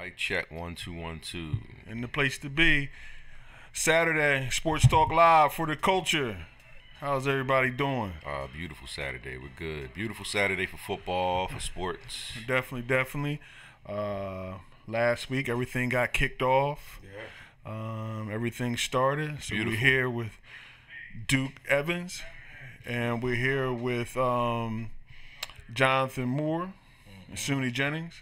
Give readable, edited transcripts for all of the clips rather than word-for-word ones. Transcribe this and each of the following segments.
Mic check 1 2 1 2. And the place to be. Saturday, Sports Talk Live for the culture. How's everybody doing? Beautiful Saturday. We're good. Beautiful Saturday for football, for sports. Definitely. Last week, everything got kicked off. Yeah. Everything started. So Beautiful. we're here with Duke Evans, and we're here with Jonathan Moore and Sunni Jennings.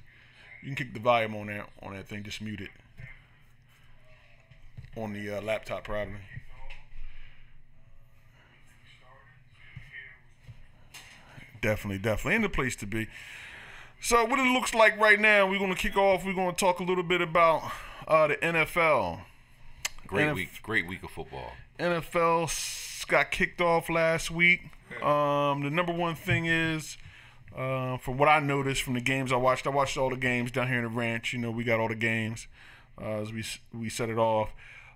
You can kick the volume on that thing. Just mute it on the laptop, probably. Definitely. And the place to be. So what it looks like right now, we're going to kick off. We're going to talk a little bit about the NFL. Great week of football. NFL got kicked off last week. The number one thing is, from what I noticed from the games I watched all the games down here in the ranch. You know, we got all the games as we set it off.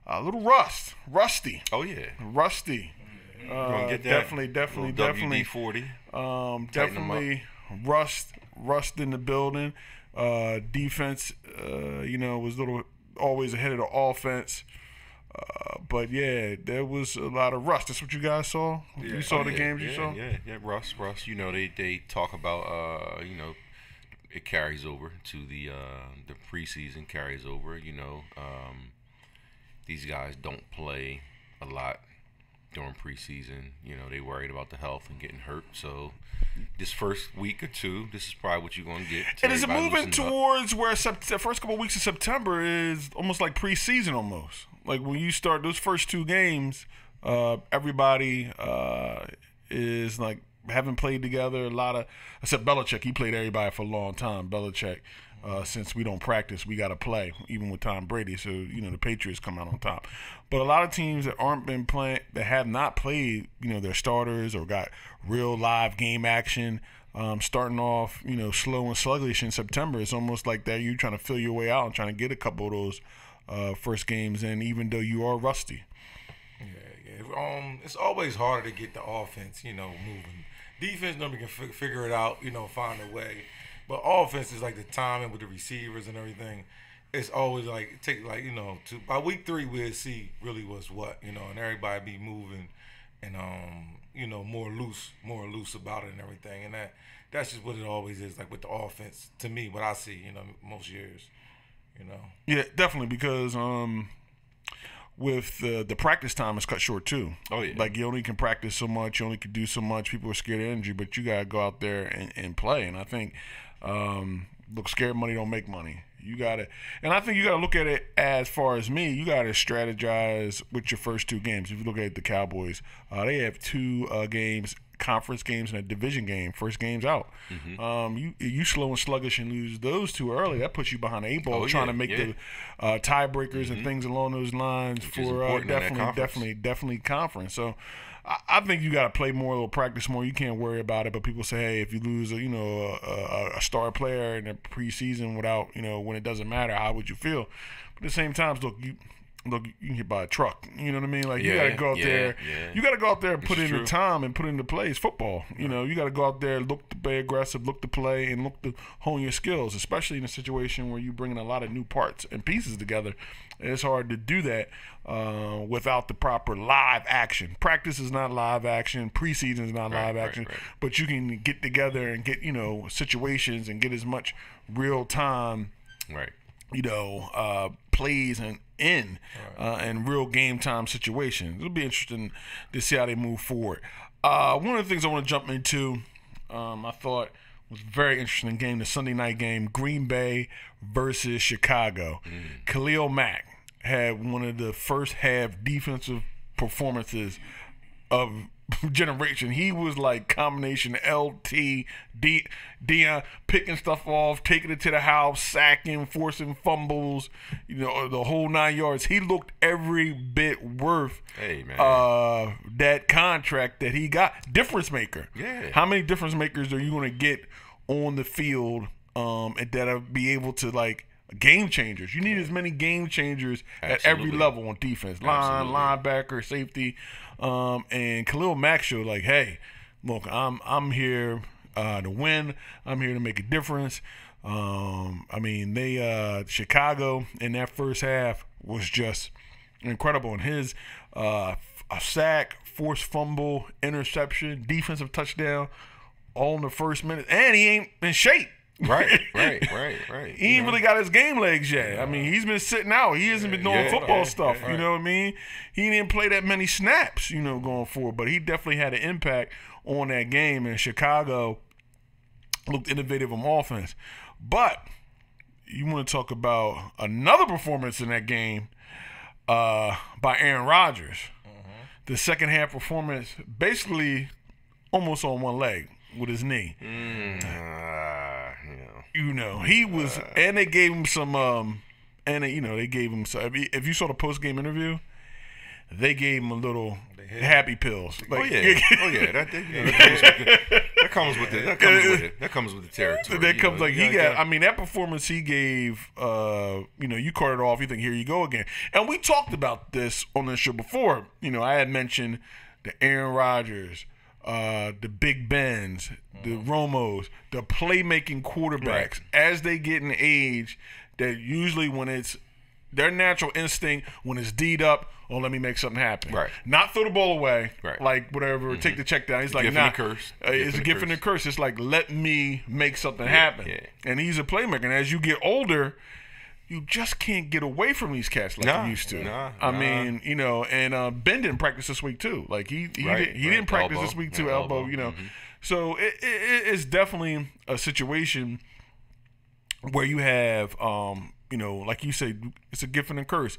A little rusty. Oh yeah, rusty. Gonna get that. Definitely. WD-40. Definitely rust in the building. Defense, was always ahead of the offense. But yeah, there was a lot of rust. That's what you guys saw. Yeah. You saw the games you saw. Yeah. Rust. You know, they talk about it carries over to the preseason carries over. These guys don't play a lot during preseason. They worried about the health and getting hurt. So this first week or two, this is probably what you're going to get. And is it moving towards where the first couple of weeks of September is almost like preseason almost? Like when you start those first two games, everybody is like haven't played together. Except Belichick, he played everybody for a long time. Belichick, since we don't practice, we got to play, even with Tom Brady. So, the Patriots come out on top. But a lot of teams that aren't been playing, that have not played, their starters or got real live game action, starting off, slow and sluggish in September. It's almost like that you're trying to feel your way out and trying to get a couple of those first games in, even though you are rusty. Yeah. It's always harder to get the offense, moving. Defense, nobody can figure it out, find a way. But offense is like the timing with the receivers and everything. It's always like by week 3 we'll see really what's what, and everybody be moving and more loose about it and everything. And that's just what it always is, like with the offense, to me, what I see, most years. Yeah, definitely, because with the practice time is cut short too. Oh yeah. Like you only can practice so much, you only can do so much. People are scared of injury, but you gotta go out there and play. And I think, scared money don't make money. I think you gotta look at it as far as me. You gotta strategize with your first two games. If you look at the Cowboys, they have two games. Conference games and a division game. First game's out. Mm-hmm. You slow and sluggish and lose those two early. That puts you behind the 8 ball, trying to make the tiebreakers and things along those lines. Which for definitely conference. So I think you got to play more, a little practice more. You can't worry about it. But people say, hey, if you lose a star player in the preseason without when it doesn't matter, how would you feel? But at the same time, look, you can get hit by a truck. You know what I mean? Like you got to go out there. Yeah. You got to go out there and put in the time and put into play. It's football. You got to go out there, look to be aggressive, look to play, and look to hone your skills. Especially in a situation where you're bringing a lot of new parts and pieces together. It's hard to do that without the proper live action. Practice is not live action. Preseason is not live action. Right. But you can get together and get situations and get as much real time. Right. Plays and real game time situations. It'll be interesting to see how they move forward. One of the things I want to jump into, I thought was a very interesting game, the Sunday night game, Green Bay versus Chicago. Khalil Mack had one of the first half defensive performances of generation. He was like combination LT, Dion, picking stuff off, taking it to the house, sacking, forcing fumbles, the whole 9 yards. He looked every bit worth that contract that he got. Difference maker. Yeah. How many difference makers are you going to get on the field and that'll be able to game changers? You need as many game changers at every level on defense. Line, linebacker, safety. And Khalil Mack showed hey, look, I'm here to win. I'm here to make a difference. I mean, they Chicago in that first half was just incredible. And his a sack, forced fumble, interception, defensive touchdown, all in the first minute, and he ain't in shape. Right. He ain't really got his game legs yet. I mean, he's been sitting out. He hasn't been doing football stuff. You know what I mean? He didn't play that many snaps, going forward. But he definitely had an impact on that game. And Chicago looked innovative on offense. But you want to talk about another performance in that game by Aaron Rodgers. The second half performance, basically almost on one leg with his knee. He was, and they gave him some, they gave him some. If you saw the post game interview, they gave him a little happy pills. Like, that comes with it. That comes with the territory. That comes that performance he gave. You caught it off. You think, here you go again. And we talked about this on the show before. I had mentioned the Aaron Rodgers, the Big Bens, the Romos, the playmaking quarterbacks, as they get in age, that usually when it's their natural instinct, when it's D'd up, let me make something happen. Right. Not throw the ball away, right. Like whatever, take the check down. He's like, nah. It's a gift and a curse. It's like, let me make something happen. Yeah. And he's a playmaker. And as you get older, you just can't get away from these cats like you used to. I mean, and Ben didn't practice this week too. Like he didn't practice this week too. Elbow. So it's definitely a situation where you have, like you said, it's a gift and a curse.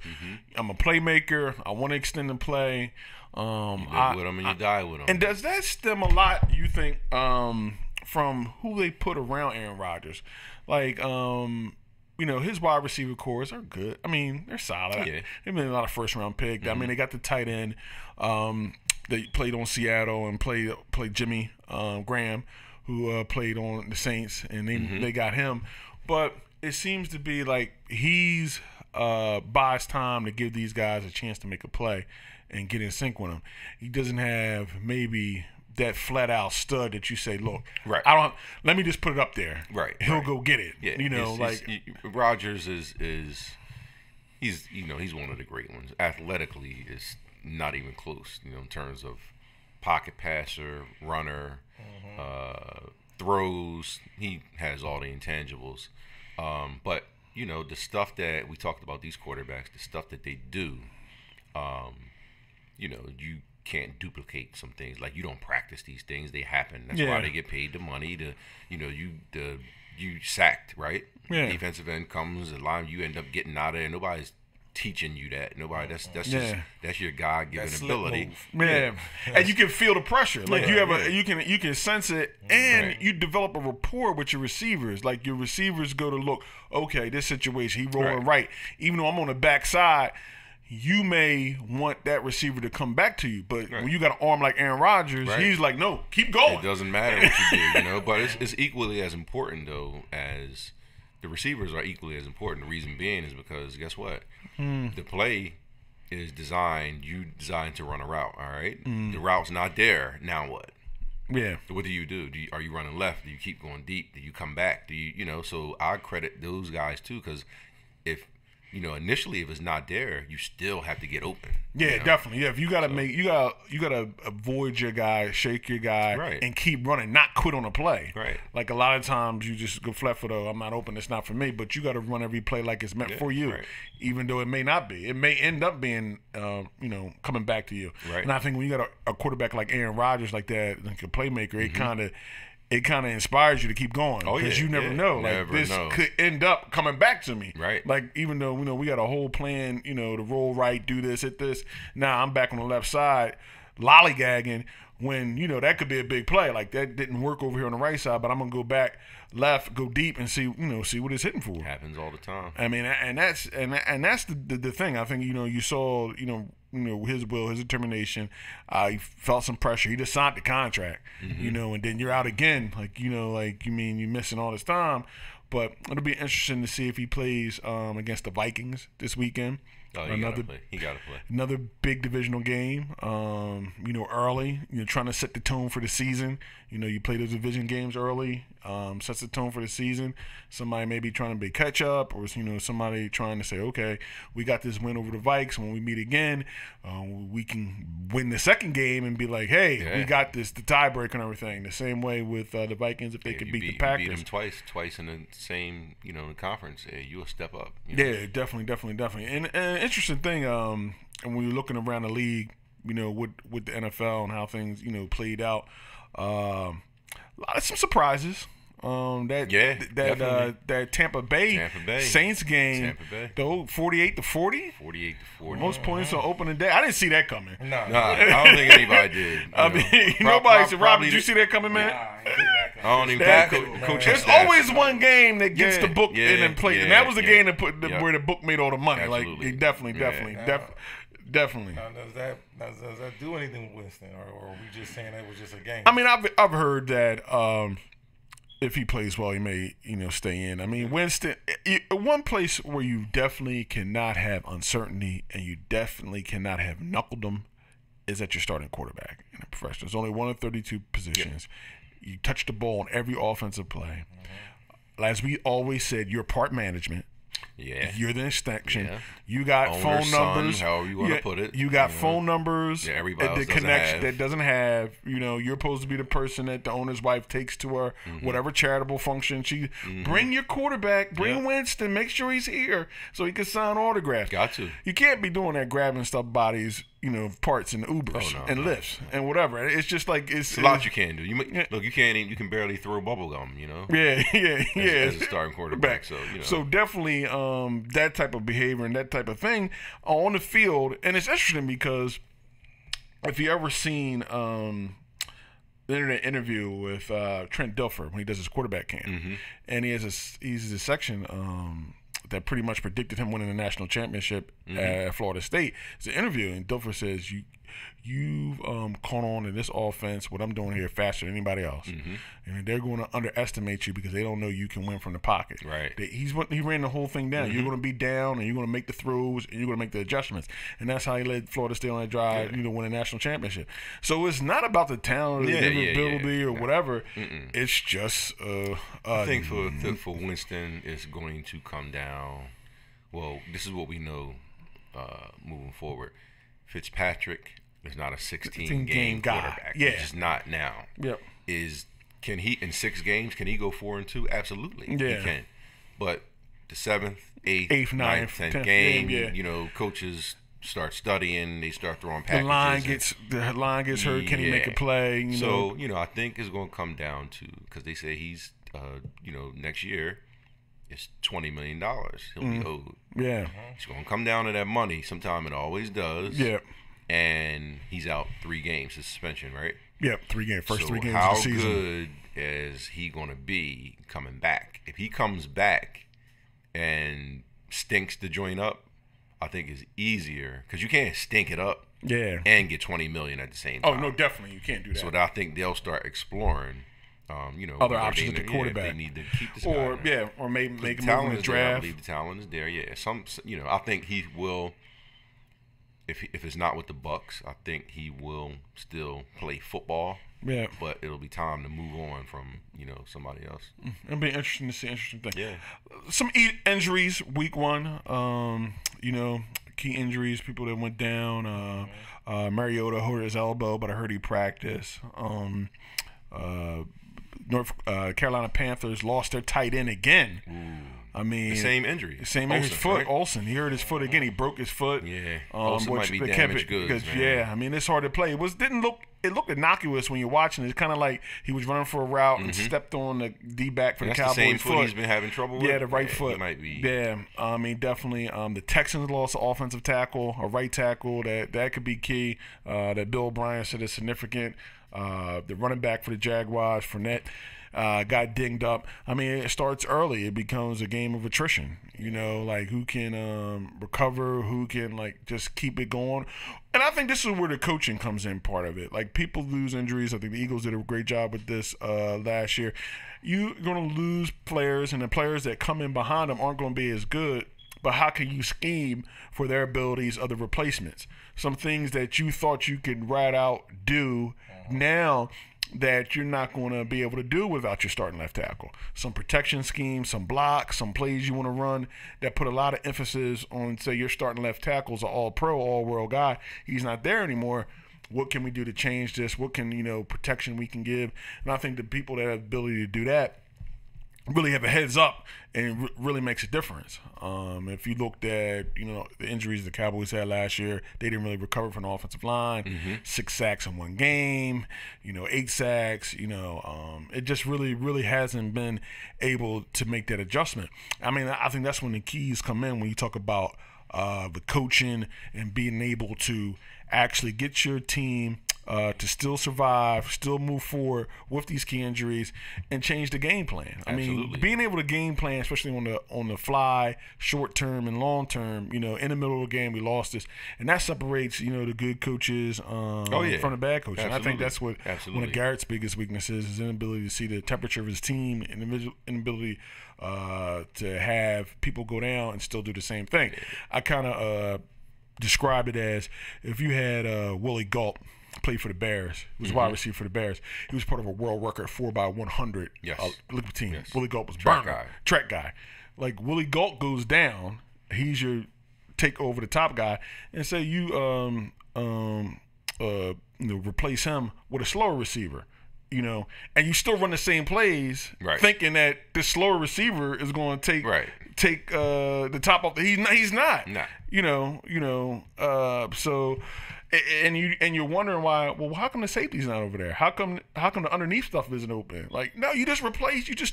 I'm a playmaker. I want to extend the play. You live with them and you die with them. And does that stem a lot, you think, from who they put around Aaron Rodgers? Like, his wide receiver cores are good. I mean, they're solid. Yeah. They've been a lot of first round pick. I mean, they got the tight end. They played on Seattle and played Jimmy Graham, who played on the Saints, and they got him. But it seems to be like he's buys time to give these guys a chance to make a play and get in sync with them. He doesn't have maybe that flat out stud that you say, look, right. Let me just put it up there. Right. He'll go get it. Yeah. Rodgers is he's one of the great ones. Athletically is not even close, in terms of pocket passer, runner, throws. He has all the intangibles. But the stuff that we talked about, these quarterbacks, the stuff that they do, you can't duplicate some things. Like, you don't practice these things; they happen. That's why they get paid the money. You sacked, right? Yeah. Defensive end comes, the line, you end up getting out of there. Nobody's teaching you that. Nobody. That's your God-given ability. Yeah. And you can feel the pressure. Like you can sense it, and you develop a rapport with your receivers. Like, your receivers go to look, okay, this situation, he rolling right. Even though I'm on the backside, you may want that receiver to come back to you, but when you got an arm like Aaron Rodgers, he's like, no, keep going. It doesn't matter what you do, But it's equally as important, though, as the receivers are equally as important. The reason being is because, guess what? The play is designed to run a route, all right? The route's not there. Now what? Yeah. What do you do? Are you running left? Do you keep going deep? Do you come back? Do you, so I credit those guys, too, because if initially if it's not there, you still have to get open. Yeah, definitely. Yeah, if you gotta you gotta avoid your guy, shake your guy, and keep running, not quit on a play. Right. Like, a lot of times you just go flat foot. I'm not open. It's not for me. But you got to run every play like it's meant for you, even though it may not be. It may end up being, coming back to you. Right. And I think when you got a quarterback like Aaron Rodgers, like that, like a playmaker, it kind of inspires you to keep going, because you never know. Like, this could end up coming back to me. Right. Like, even though we got a whole plan, to roll right, do this, hit this. Now I'm back on the left side, lollygagging. When that could be a big play. Like, that didn't work over here on the right side, but I'm gonna go back left, go deep, and see what it's hitting for. It happens all the time. I mean, and that's the thing. I think you saw his will, his determination. He felt some pressure. He just signed the contract, and then you're out again. Like, you mean you're missing all this time. But it'll be interesting to see if he plays against the Vikings this weekend. Oh, he got to play. Another big divisional game. Early. Trying to set the tone for the season. You play those division games early. Sets the tone for the season. Somebody may be trying to be catch up, or somebody trying to say, okay, we got this win over the Vikes. When we meet again, we can win the second game and be like, hey, we got this, the tiebreak and everything. The same way with the Vikings, if they could beat the Packers. You beat them twice in the same conference. Yeah, you'll step up. Yeah, definitely. And interesting thing, and when you're looking around the league, with the NFL and how things played out, some surprises. That Tampa Bay Saints game, though, 48-40. Most points on opening day. I didn't see that coming. No, I don't think anybody did. I mean, nobody said, Rob, did you see that coming, man? I don't even think There's always one game that gets the book in and play, and that was the game that where the book made all the money. Absolutely. Like, it definitely. Now, does that do anything with Winston, or are we just saying that was just a game? I mean, I've heard that if he plays well, he may stay in. I mean, Winston, one place where you definitely cannot have uncertainty and you definitely cannot have knuckledom is at your starting quarterback in a professional. There's only 1 of 32 positions. Yeah. You touch the ball on every offensive play. Mm-hmm. As we always said, you're part management. Yeah, you're the extension. Yeah. You got phone numbers. However you want to put it. You got phone numbers. Yeah, everybody else the connection that doesn't have. You're supposed to be the person that the owner's wife takes to her whatever charitable function. She bring your quarterback, bring Winston, make sure he's here so he can sign autographs. Got to. You can't be doing that, grabbing stuff bodies, parts and Ubers and lifts and whatever. It's just like it's a lot you can do. Look, you can't even. You can barely throw bubble gum. As a starting quarterback. So definitely that type of behavior and that type of thing on the field. And it's interesting because if you ever seen the internet interview with Trent Dilfer when he does his quarterback camp, and he has a section that pretty much predicted him winning the national championship at Florida State. It's an interview, and Dilfer says, you've caught on in this offense, what I'm doing here, faster than anybody else. And they're going to underestimate you because they don't know you can win from the pocket. Right. He ran the whole thing down. You're going to be down, and you're going to make the throws, and you're going to make the adjustments. And that's how he led Florida State on that drive, win a national championship. So it's not about the talent or the ability or whatever. It's just I think for Winston, it's going to come down. Well, this is what we know moving forward. Fitzpatrick is not a 16-game quarterback. Yeah. He's just not now. Yep. Can he, in 6 games, can he go 4-2? Absolutely. Yeah. He can. But the 7th, 8th, 9th, 10th game, coaches start studying. They start throwing packages. The line gets hurt. Can he make a play? I think it's going to come down to, because they say he's, next year, it's $20 million he'll be owed. Yeah. It's going to come down to that money sometime. It always does. Yeah. And he's out 3 games, suspension, right? Yep, 3 games. First 3 games of the season. How good is he going to be coming back? If he comes back and stinks the joint up, I think it's easier because you can't stink it up and get $20 million at the same time. Oh, no, definitely. You can't do that. So I think they'll start exploring other options at the quarterback. They need to keep this guy. Or maybe make him move in the draft. I believe the talent is there. Yeah, I think he will. If it's not with the Bucks, I think he will still play football. Yeah, but it'll be time to move on from somebody else. It'll be interesting to see. Interesting thing. Yeah. Some injuries week 1. Key injuries. People that went down. Mariota hurt his elbow, but I heard he practiced. North Carolina Panthers lost their tight end again. Ooh. I mean, the same injury. His foot. Right? Olsen. He hurt his foot again. He broke his foot. Yeah. Olsen might be damaged goods, man. Yeah. I mean, it's hard to play. It looked innocuous when you're watching it. It's kind of like he was running for a route and stepped on the D-back for the Cowboys' the same foot he's been having trouble with? Yeah, the right foot. He might be. Yeah. I mean, definitely. The Texans lost an offensive tackle, a right tackle. That could be key. That Bill O'Brien said is significant. The running back for the Jaguars, Fournette, got dinged up. I mean, it starts early. It becomes a game of attrition. Who can recover, who can just keep it going. And I think this is where the coaching comes in, part of it. People lose injuries. I think the Eagles did a great job with this last year. You're going to lose players, and the players that come in behind them aren't going to be as good but how can you scheme for their abilities of the replacements? Some things that you thought you could ride out, do now that you're not going to be able to do without your starting left tackle. Some protection schemes, some blocks, some plays you want to run that put a lot of emphasis on, say, your starting left tackle's an all-pro, all-world guy. He's not there anymore. What can we do to change this? What can, protection we can give? And I think the people that have the ability to do that really have a heads up and really makes a difference. If you looked at, the injuries the Cowboys had last year, they didn't really recover from the offensive line. 6 sacks in one game, 8 sacks, it just really hasn't been able to make that adjustment. I mean, I think that's when the keys come in when you talk about the coaching and being able to actually get your team to still survive, still move forward with these key injuries, and change the game plan. I mean, being able to game plan, especially on the fly, short term and long term. In the middle of the game, we lost this, and that separates the good coaches from the bad coaches. And I think that's what one of Garrett's biggest weaknesses is inability to see the temperature of his team and inability to have people go down and still do the same thing. I kind of described it as if you had Willie Galt played for the Bears. He was wide receiver for the Bears. He was part of a world record 4x100 Olympic team. Yes. Willie Galt was track guy. Like Willie Galt goes down, he's your take over the top guy, and say you replace him with a slower receiver. And you still run the same plays, thinking that the slower receiver is going to take the top off. He's not. So. And you're wondering why. Well, how come the safety's not over there? How come the underneath stuff isn't open? Like, no, you just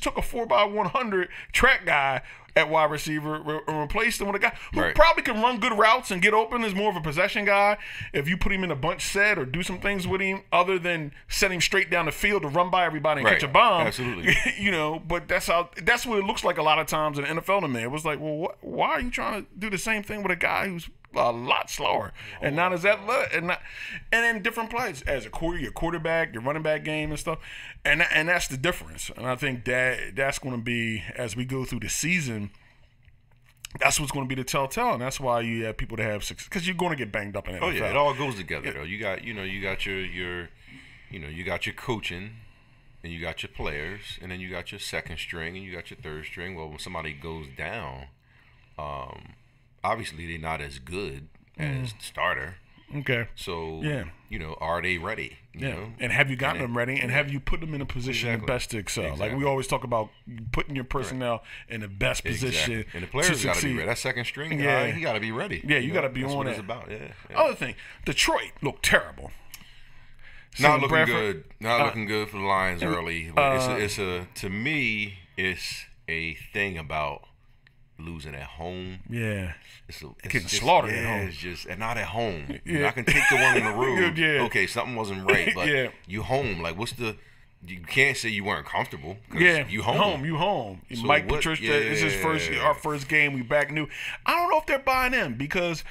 took a 4x100 track guy at wide receiver and replaced him with a guy who probably can run good routes and get open as more of a possession guy. If you put him in a bunch set or do some things with him other than set him straight down the field to run by everybody and catch a bomb. Absolutely. But that's what it looks like a lot of times in the NFL to me. It was like, well, why are you trying to do the same thing with a guy who's a lot slower and not as athletic, and then different plays as your quarterback, your running back game and stuff, and that's the difference. And I think that's going to be, as we go through the season, that's what's going to be the telltale, and that's why you have people that have success, because you're going to get banged up in it. Oh yeah, it all goes together though. You got your coaching, and you got your players, and then you got your second string, and you got your third string. Well, when somebody goes down, obviously they're not as good as the starter. Okay. So, are they ready? You know? And have you gotten them ready? And have you put them in a position the best to excel? Exactly. Like we always talk about putting your personnel in the best position. And the players got to be ready. That second string guy, he got to be ready. Yeah, you got to be That's on what it. It's about. Yeah. Other thing, Detroit looked terrible. Not looking good. Not looking good for the Lions early. To me, it's a thing about losing at home. Yeah. It's getting slaughtered at home. And not at home. I can take the one on the road. Okay, something wasn't right, but you home. Like, you can't say you weren't comfortable. You home. You home. So Mike Patricia, this is our first game. We back new. I don't know if they're buying in because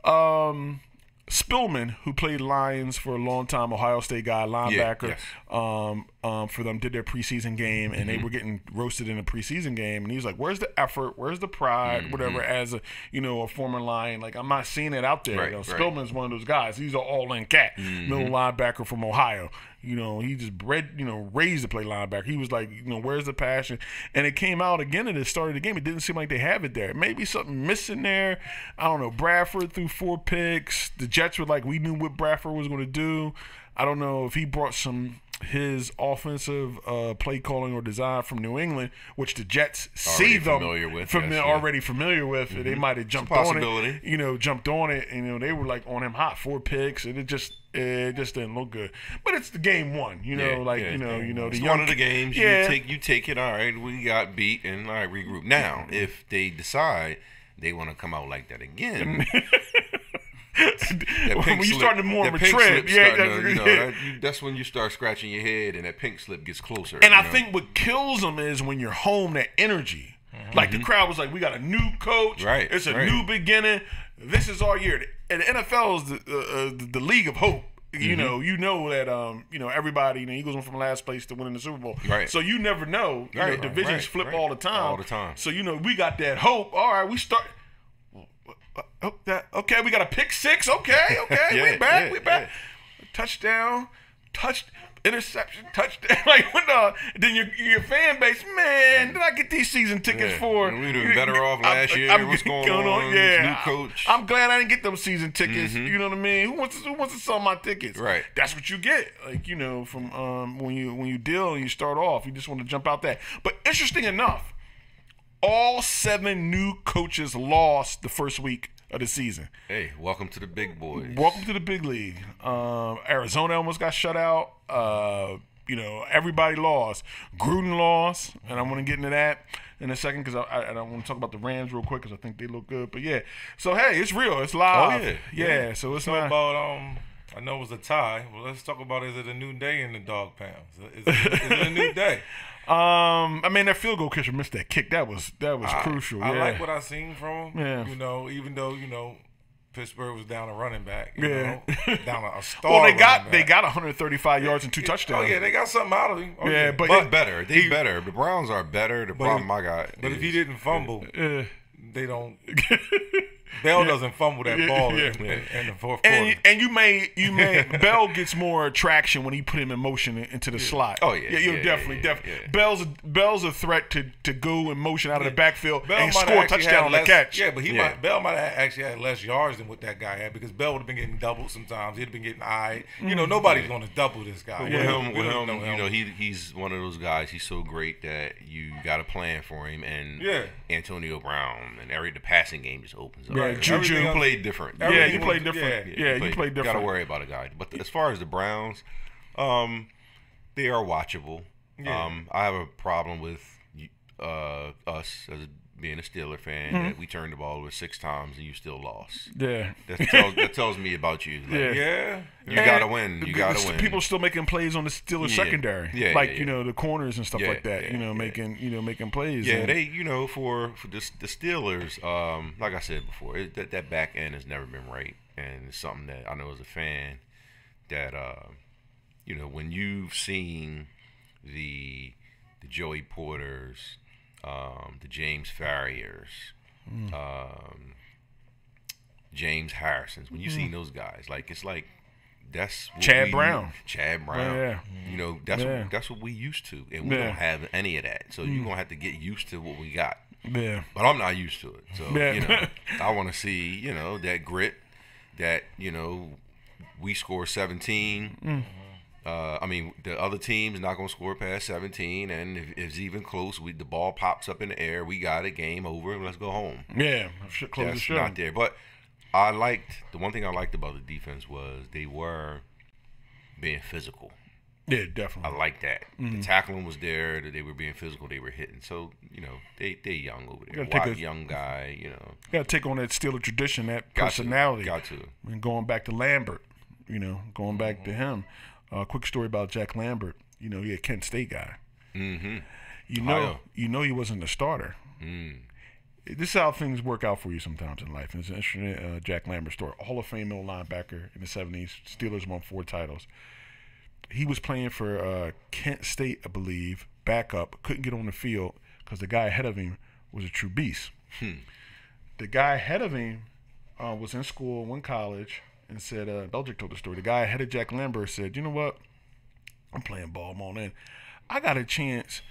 Spillman, who played Lions for a long time, Ohio State guy, linebacker, for them, did their preseason game, and they were getting roasted in a preseason game. And he was like, "Where's the effort? Where's the pride? Whatever." As a a former Lion, like I'm not seeing it out there. Spillman's one of those guys. He's an all-in cat, middle linebacker from Ohio. He just raised to play linebacker. He was like, where's the passion? And it came out again at the start of the game. It didn't seem like they have it there. Maybe something missing there. I don't know. Bradford threw 4 picks. The Jets were like, we knew what Bradford was going to do. I don't know if he brought his offensive play calling or design from New England, which the Jets see them already familiar with. They might have jumped on it. Jumped on it, and they were like on him hot, 4 picks, and it just didn't look good. But it's the game one, it's one of the games. You take it. All right, we got beat, and all right, regroup. Now, if they decide they want to come out like that again. When you start to more of a trend, that's when you start scratching your head, and that pink slip gets closer. And I think what kills them is when you're home, that energy. Like the crowd was like, "We got a new coach. It's a new beginning. This is our year." And the NFL is the league of hope. You know that everybody, Eagles went from last place to winning the Super Bowl. So you never know. Divisions flip all the time. All the time. So we got that hope. All right, we start. Okay, we got a pick six. Okay, we back. Touchdown, interception, touchdown. Like, then your fan base, man, did I get these season tickets for? We'd have been better off last year. What's going on? Yeah, new coach. I'm glad I didn't get those season tickets. You know what I mean? Who wants to sell my tickets? Right. That's what you get. Like, from when you deal and you start off, you just want to jump out that. But interesting enough, all 7 new coaches lost the first week of the season. Hey, welcome to the big boys. Welcome to the big league. Arizona almost got shut out. Everybody lost. Gruden lost, and I want to get into that in a second because I want to talk about the Rams real quick because I think they look good. But yeah, so hey, it's real. It's live. Oh yeah. So it's not about I know it was a tie. Well, let's talk about, is it a new day in the dog pound? Is it a new day? That field goal catcher missed that kick. That was crucial. I like what I seen from him. Yeah. Even though Pittsburgh was down a running back. Down a star. Well, they got 135 yards and 2 touchdowns. Oh yeah, they got something out of him. Oh, yeah, but they're better. They better. The Browns are better. The problem I got. But if he didn't fumble, they don't. Bell doesn't fumble that ball in the fourth quarter. And you may Bell gets more traction when he put him in motion into the slot. Oh yeah. You're definitely. Bell's a threat to go in motion out of the backfield and score a touchdown on the catch. Yeah, but Bell might have actually had less yards than what that guy had because Bell would have been getting doubled sometimes. He'd have been getting eyed. Nobody's going to double this guy. With him, he's one of those guys. He's so great that you got a plan for him. And Antonio Brown and the passing game just opens up. Right. Juju played different. He played different. You played different. Got to worry about a guy. But as far as the Browns, they are watchable. Yeah. I have a problem with us as being a Steeler fan that we turned the ball over 6 times and you still lost. Yeah. That tells me about you. Like, you got to win. You got to win. People still making plays on the Steelers secondary. The corners and stuff like that. Making plays. Yeah, they for the Steelers, like I said before, that back end has never been right, and it's something that I know as a fan that when you've seen the Joey Porters, the James Farriers, James Harrisons. When you see those guys, it's like that's what Chad Brown. Yeah. That's what we used to, and we don't have any of that. So you're gonna have to get used to what we got. Yeah. But I'm not used to it. So I want to see that grit. That we score 17. The other team's not going to score past 17, and if it's even close, the ball pops up in the air, we got it, game over, and let's go home. Yeah, close the show. That's not there. But the one thing I liked about the defense was they were being physical. Yeah, definitely. I like that. The tackling was there, that they were being physical, they were hitting. So, they young over there. White, young guy, Got to take on that Steeler tradition, that personality. Got to. And going back to Lambert, going back to him. Quick story about Jack Lambert. He a Kent State guy. Mm-hmm. He wasn't a starter. This is how things work out for you sometimes in life. And it's an interesting Jack Lambert story. Hall of Fame middle linebacker in the 70s. Steelers won 4 titles. He was playing for Kent State, I believe, backup. Couldn't get on the field because the guy ahead of him was a true beast. The guy ahead of him was in school, went to college, and said, Belgic told the story. The guy ahead of Jack Lambert said, you know what? I'm playing ball, I'm on in. I got a chance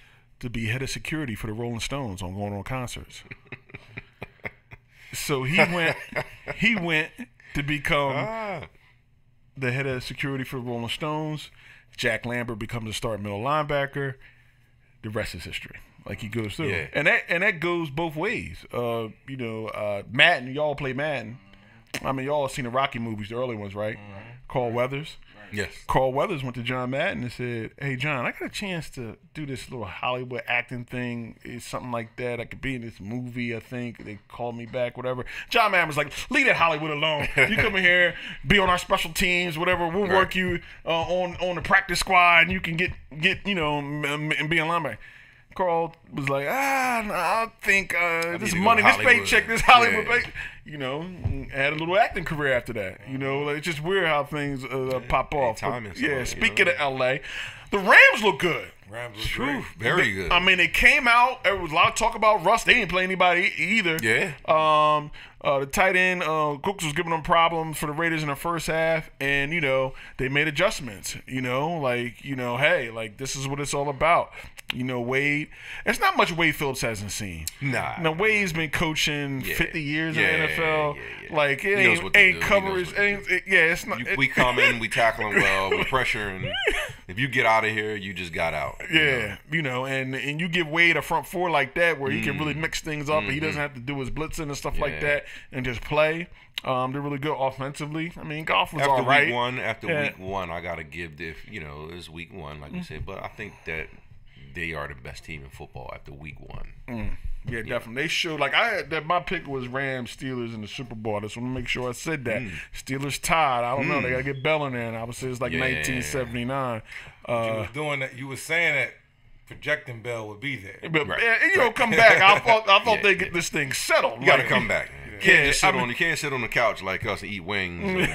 to be head of security for the Rolling Stones on going on concerts. So he went to become the head of security for the Rolling Stones. Jack Lambert becomes a starting middle linebacker. The rest is history. Like he goes through. Yeah. And that goes both ways. Madden, y'all play Madden. Y'all seen the Rocky movies, the early ones, right? Carl Weathers. Yes. Carl Weathers went to John Madden and said, hey, John, I got a chance to do this little Hollywood acting thing. It's something like that. I could be in this movie, I think. They called me back, whatever. John Madden was like, leave that Hollywood alone. You come in here, be on our special teams, whatever. We'll work you on the practice squad, and you can get and be in linebacker. Carl was like, I think this money, this paycheck, this Hollywood pay, had a little acting career after that. It's just weird how things pop off. Speaking of LA, the Rams look good. Rams was great. Very good. I mean, it came out. There was a lot of talk about Russ. They didn't play anybody either. Yeah. The tight end, Cooks was giving them problems for the Raiders in the first half, and they made adjustments. Hey, like this is what it's all about. Wade. It's not much Wade Phillips hasn't seen. Nah. Now Wade's been coaching 50 years in the NFL. Yeah. Like it ain't coverage. It's not. We come in, we tackle them well, we pressure, and if you get out of here, you just got out. Yeah, and you give Wade a front four like that where he can really mix things up, and he doesn't have to do his blitzing and stuff like that, and just play. They're really good offensively. I mean, Goff was all right. After week one, I gotta give it's week one, like we said, but I think that they are the best team in football after week one. Yeah, definitely. They showed, like, I had that my pick was Rams Steelers in the Super Bowl. I just want to make sure I said that. Steelers tied. I don't know. They got to get Bell in there. And I would say it's like 1979. You was doing that. You were saying that projecting Bell would be there. But come back. I thought they'd get this thing settled. You got to come back. You can't sit on the couch like us and eat wings.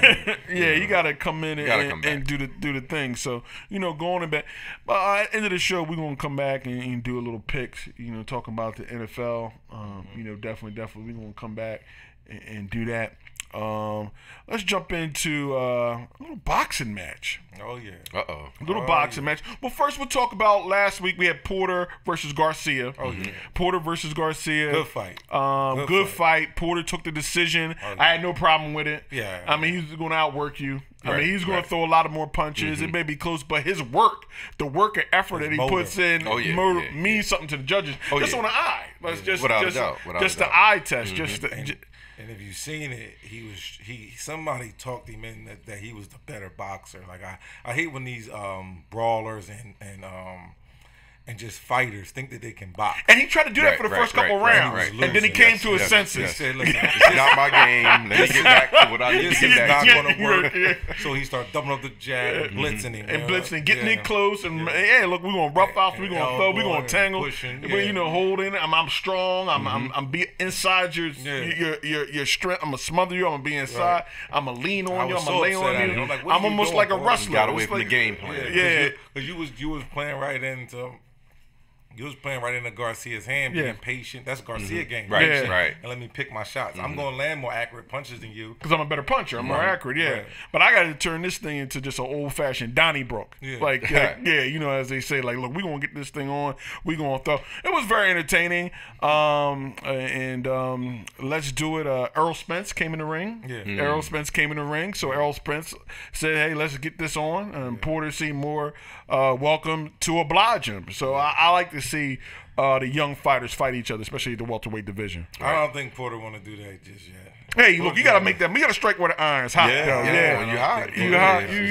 You got to come in and do the thing. So going back. But at the end of the show, we're gonna come back and do a little picks. Talking about the NFL. Definitely, we're gonna come back and do that. Let's jump into a little boxing match. Oh, yeah. A little boxing match. Well, first we'll talk about last week. We had Porter versus Garcia. Oh, yeah. Porter versus Garcia. Good fight. Good fight. Porter took the decision. Oh, yeah. I had no problem with it. Yeah. I mean, he's going to outwork you. I mean, he's going to throw a lot of more punches. It may be close, but his work, the work and effort that he puts in means something to the judges. Just on the eye. Just the eye test. And if you've seen it, somebody talked him in that he was the better boxer. Like I hate when these brawlers and just fighters think that they can box. And he tried to do that for the first couple rounds. And then he came to his senses. He said, listen, it's not my game. Let me get back to what I need to get back to. Not going to work. So he started doubling up the jab, blitzing him. And blitzing, getting in close. And, look, we're going to rough out, we're going to throw, we're going to tangle. Pushing, holding. I'm strong. I'm be inside your strength. I'm going to smother you. I'm going to be inside. I'm going to lean on you. I'm going to lay on you. I'm almost like a wrestler. You got away from the game plan. Yeah. Because you was playing right into... You was playing right into Garcia's hand, being patient. That's Garcia game. Right, And let me pick my shots. I'm going to land more accurate punches than you. Because I'm a better puncher. I'm more accurate, Right. But I got to turn this thing into just an old-fashioned Donnybrook. As they say, like, look, we're going to get this thing on. We're going to throw. It was very entertaining. Let's do it. Errol Spence came in the ring. Yeah. Errol Spence came in the ring. So Errol Spence said, hey, let's get this on. Porter seemed more welcome to oblige him. So I like to see the young fighters fight each other, especially the welterweight division. I don't think Porter want to do that just yet. Hey, look, you got to make that. We got to strike where the iron's hot. When you hot. You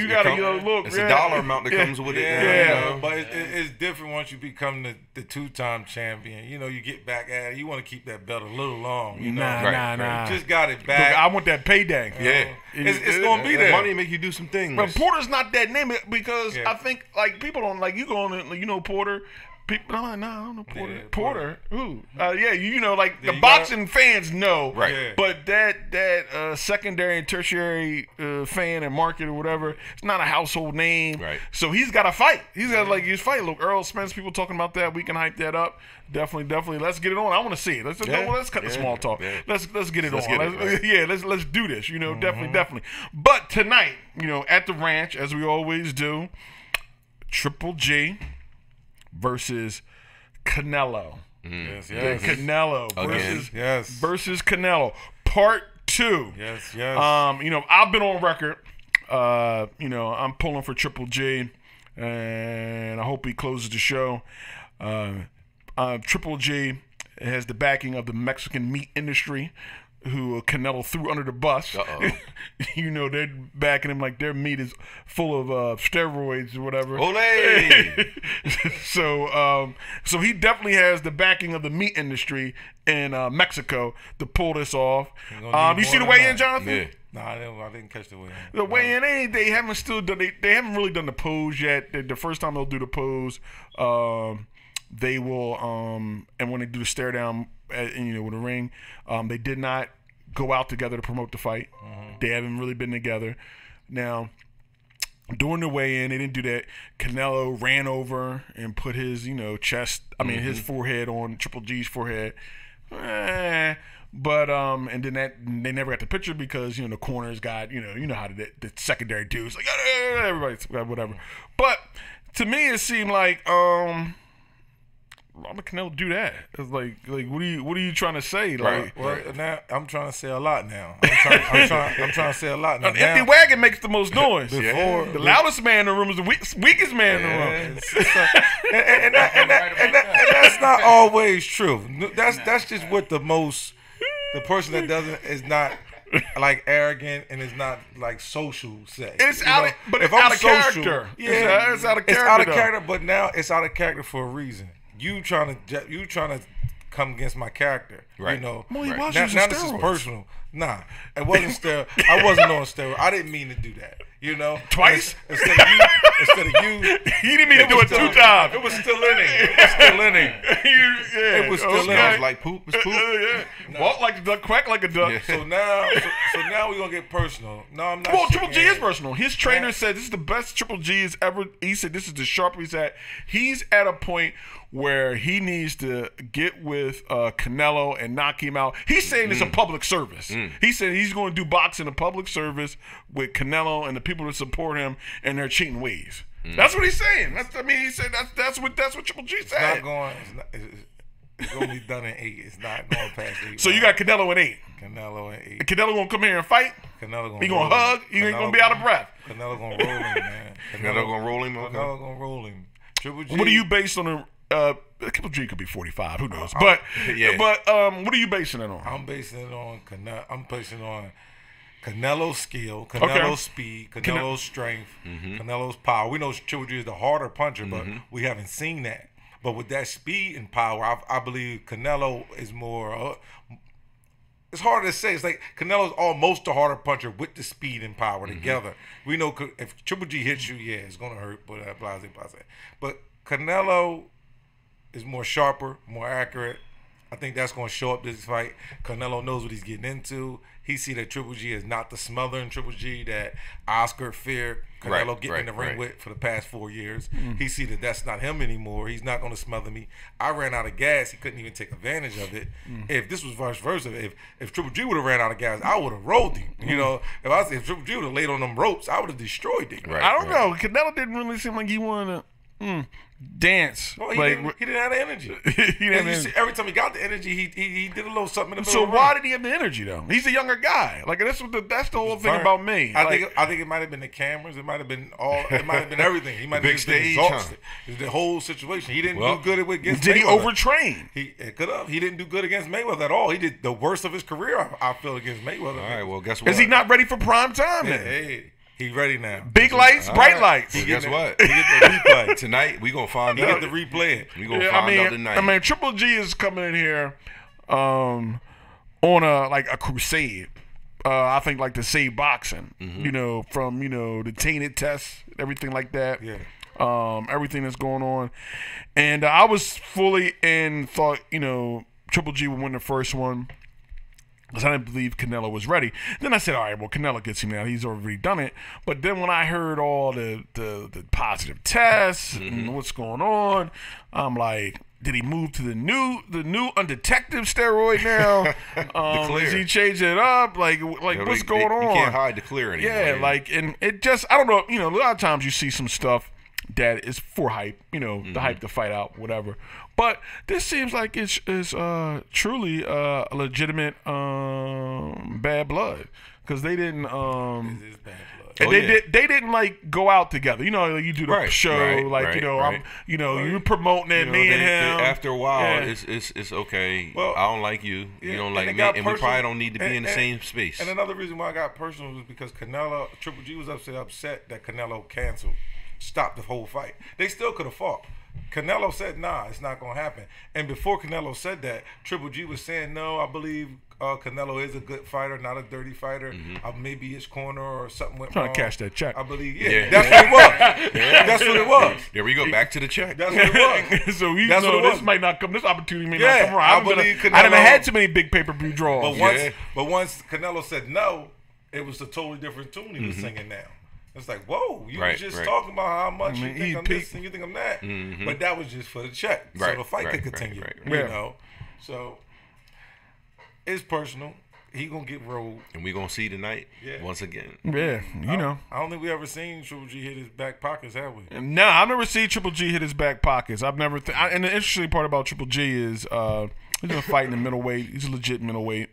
got to go look. It's a dollar amount that comes with it. Yeah. But it's different once you become the two-time champion. You get back at it. You want to keep that belt a little long. Nah. Just got it back. Look, I want that payday. It's going to be there. Money make you do some things. But Porter's not that name because I think like people don't like you going Porter. People, I don't know Porter. Yeah, Porter, who? Like the boxing fans know, right? Yeah. But that secondary and tertiary fan and market or whatever, it's not a household name, right? So he's got to fight. He's got to his fight. Look, Earl Spence, people talking about that. We can hype that up. Definitely. Let's get it on. I want to see it. Let's cut the small talk. Yeah. Let's get it on. Let's do this. Definitely. But tonight, at the ranch, as we always do, Triple G versus Canelo. Yes. Canelo versus Canelo. Part 2. Yes. I've been on record. I'm pulling for Triple G, and I hope he closes the show. Triple G has the backing of the Mexican meat industry, who Canelo threw under the bus. They're backing him like their meat is full of steroids or whatever. Olé! So he definitely has the backing of the meat industry in Mexico to pull this off. You see the weigh-in, Jonathan? Yeah. No, I didn't catch the weigh-in. The weigh-in, they haven't really done the pose yet. The first time they'll do the pose, they will, and when they do the stare down, with the ring, they did not go out together to promote the fight. They haven't really been together. Now, during the weigh-in, they didn't do that. Canelo ran over and put his, chest, his forehead on Triple G's forehead. But and then they never got the picture because the corners got how the secondary dudes like everybody's whatever. But to me, it seemed like why would Canelo do that? It's like what are you trying to say? Like, well, now I'm trying to say a lot now. I'm trying to say a lot now. An empty wagon makes the most noise. The loudest man in the room is the weakest man in the room. And that's not always true. That's just what the person that doesn't is not like arrogant and is not like social say. It's out of character. Yeah, it's out of character. It's out of character, but now it's out of character for a reason. You trying to come against my character, right? Well, right. Now this is personal. Nah, it wasn't steroid. I wasn't on steroid. I didn't mean to do that. Twice instead of you. He didn't mean to do it 2 times. It was still in him. It was still in him. It was like poop. It's poop. Walk like a duck, quack like a duck. Yeah. So now we're gonna get personal. No, I'm not. Well, Triple G is personal. His trainer said this is the best Triple G has ever. He said this is the sharpest he's at. He's at a point where he needs to get with Canelo and knock him out. He's saying it's a public service. He said he's going to do boxing a public service with Canelo and the people that support him and their cheating ways. That's what he's saying. He said that's what Triple G said. It's going to be done in 8. It's not going past 8. So you got Canelo in 8. Canelo in 8. And Canelo going to come here and fight? Canelo going to He going to hug? You ain't going to be out of breath? Canelo going to roll him, man. Canelo going to roll him? Canelo going to roll him. Triple G. What are you based on the... Triple G could be 45. Who knows? But what are you basing it on? I'm basing it on Canelo's skill, Canelo's speed, Canelo's strength, Canelo's power. We know Triple G is the harder puncher, but we haven't seen that. But with that speed and power, I believe Canelo is more. It's hard to say. It's like Canelo's almost a harder puncher with the speed and power together. We know if Triple G hits you, it's gonna hurt. But blase. But Canelo is more sharper, more accurate. I think that's going to show up this fight. Canelo knows what he's getting into. He see that Triple G is not the smothering Triple G that Oscar feared Canelo getting in the ring with for the past 4 years. He see that that's not him anymore. He's not going to smother me. I ran out of gas. He couldn't even take advantage of it. If this was vice versa, if Triple G would have ran out of gas, I would have rolled him. If Triple G would have laid on them ropes, I would have destroyed him. I don't know. Canelo didn't really seem like he wanted to dance. Well, he didn't have the energy. Every time he got the energy, he did a little something in the middle. So why did he have the energy though? He's a younger guy. Like that's the whole thing about me. I think it might have been the cameras. It might have been everything. He might have been exhausted. The whole situation. He didn't do good against Mayweather. Did he overtrain? He could have. He didn't do good against Mayweather at all. He did the worst of his career. I feel against Mayweather. All right. Well, guess what? Is he not ready for prime time? Hey. He's ready now. Big lights, bright lights. Well, guess what? He get the replay. Tonight, we going to find out. He get the replay. We going to find out tonight. Triple G is coming in here on a crusade. I think like to save boxing, from, the tainted tests, everything like that. Yeah. Everything that's going on. And I was fully in thought, Triple G would win the first one. Because I didn't believe Canelo was ready. Then I said, all right, well, Canelo gets him now. He's already done it. But then when I heard all the positive tests and what's going on, I'm like, did he move to the new undetected steroid now? Is he changing it up? Like what's going on? You can't hide the clear anymore. Yeah, and it just, I don't know. A lot of times you see some stuff that is for hype, the hype to fight out, whatever. But this seems like it's truly a legitimate bad blood because they didn't. It is bad blood. And they didn't like go out together. You do the show you're promoting it. Me and him. After a while, it's okay. Well, I don't like you. You don't like me, and we probably don't need to be in the same space. And another reason why I got personal was because Triple G was upset that Canelo stopped the whole fight. They still could have fought. Canelo said, nah, it's not going to happen. And before Canelo said that, Triple G was saying, no, I believe Canelo is a good fighter, not a dirty fighter. Maybe his corner or something went wrong. Trying to cash that check. I believe, that's what it was. That's what it was. There we go, back to the check. That's what it was. So this might not come, this opportunity may not come around. I haven't had too many big pay-per-view draws. But once Canelo said no, it was a totally different tune he was singing now. It's like, whoa, you was just talking about how much you think I'm this and you think I'm that. Mm-hmm. But that was just for the check. So the fight could continue. You know? So it's personal. He gonna get rolled. And we gonna see tonight once again. Yeah, you know. I don't think we ever seen Triple G hit his back pockets, have we? No, I've never seen Triple G hit his back pockets. I've never and the interesting part about Triple G is he's gonna fight in the middleweight. He's a legit middleweight.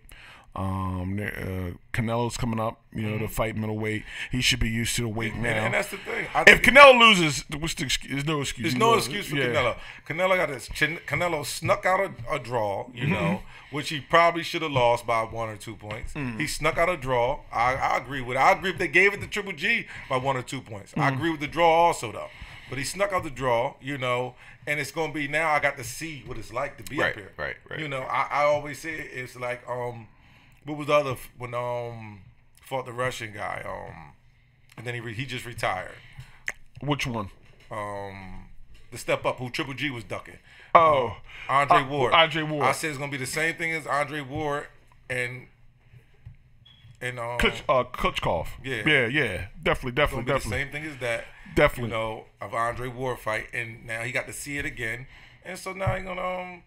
Canelo's coming up, you know, to fight middleweight. He should be used to the weight now. And that's the thing. If Canelo loses, there's no excuse. There's no excuse for Canelo. Canelo got this. Canelo snuck out a draw, you know, which he probably should have lost by 1 or 2 points. He snuck out a draw. I agree with it. I agree if they gave it to Triple G by 1 or 2 points. I agree with the draw also, though. But he snuck out the draw, you know, and it's going to be now I got to see what it's like to be up here. Right. You know, I always say it's like, what was the other when fought the Russian guy? And then he just retired. Which one? The step up who Triple G was ducking. Andre Ward. Andre Ward. I said it's gonna be the same thing as Andre Ward and Klitschko. Yeah. Definitely. The same thing as that. Definitely. You know, of Andre Ward fight, and now he got to see it again, and so now he's gonna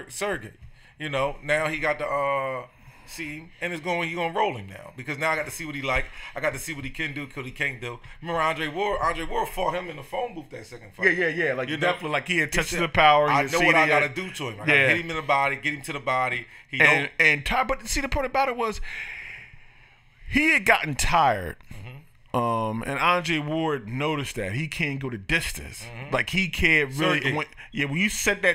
Sergey. You know, now he got to see him, and he's gonna roll him now because now I got to see what he like. I got to see what he can do, what he can't do. Remember Andre Ward fought him in the phone booth that second fight. Yeah. Like, you definitely know, like he had touched the power. I know what I got to do to him. I got to hit him in the body, get him to the body. But see, the point about it was he had gotten tired. And Andre Ward noticed that he can't go the distance. Like he can't really. When you set the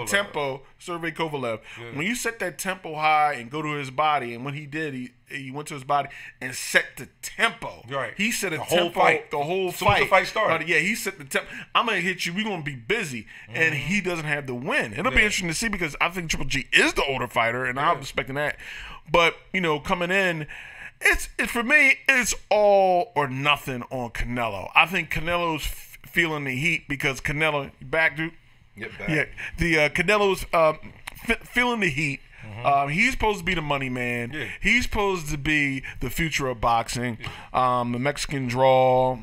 tempo, Sergey Kovalev. Yeah. When you set that tempo high and go to his body, and when he did, he went to his body and set the tempo. Right. He set the whole fight. The whole fight. As the fight started. He set the tempo. I'm gonna hit you. We're gonna be busy, and he doesn't have the win. It'll be interesting to see because I think Triple G is the older fighter, and I'm expecting that. But you know, coming in. It's for me. It's all or nothing on Canelo. I think Canelo's feeling the heat because Canelo back, dude. Back. Yeah, Canelo's feeling the heat. He's supposed to be the money man. Yeah. He's supposed to be the future of boxing. The Mexican draw.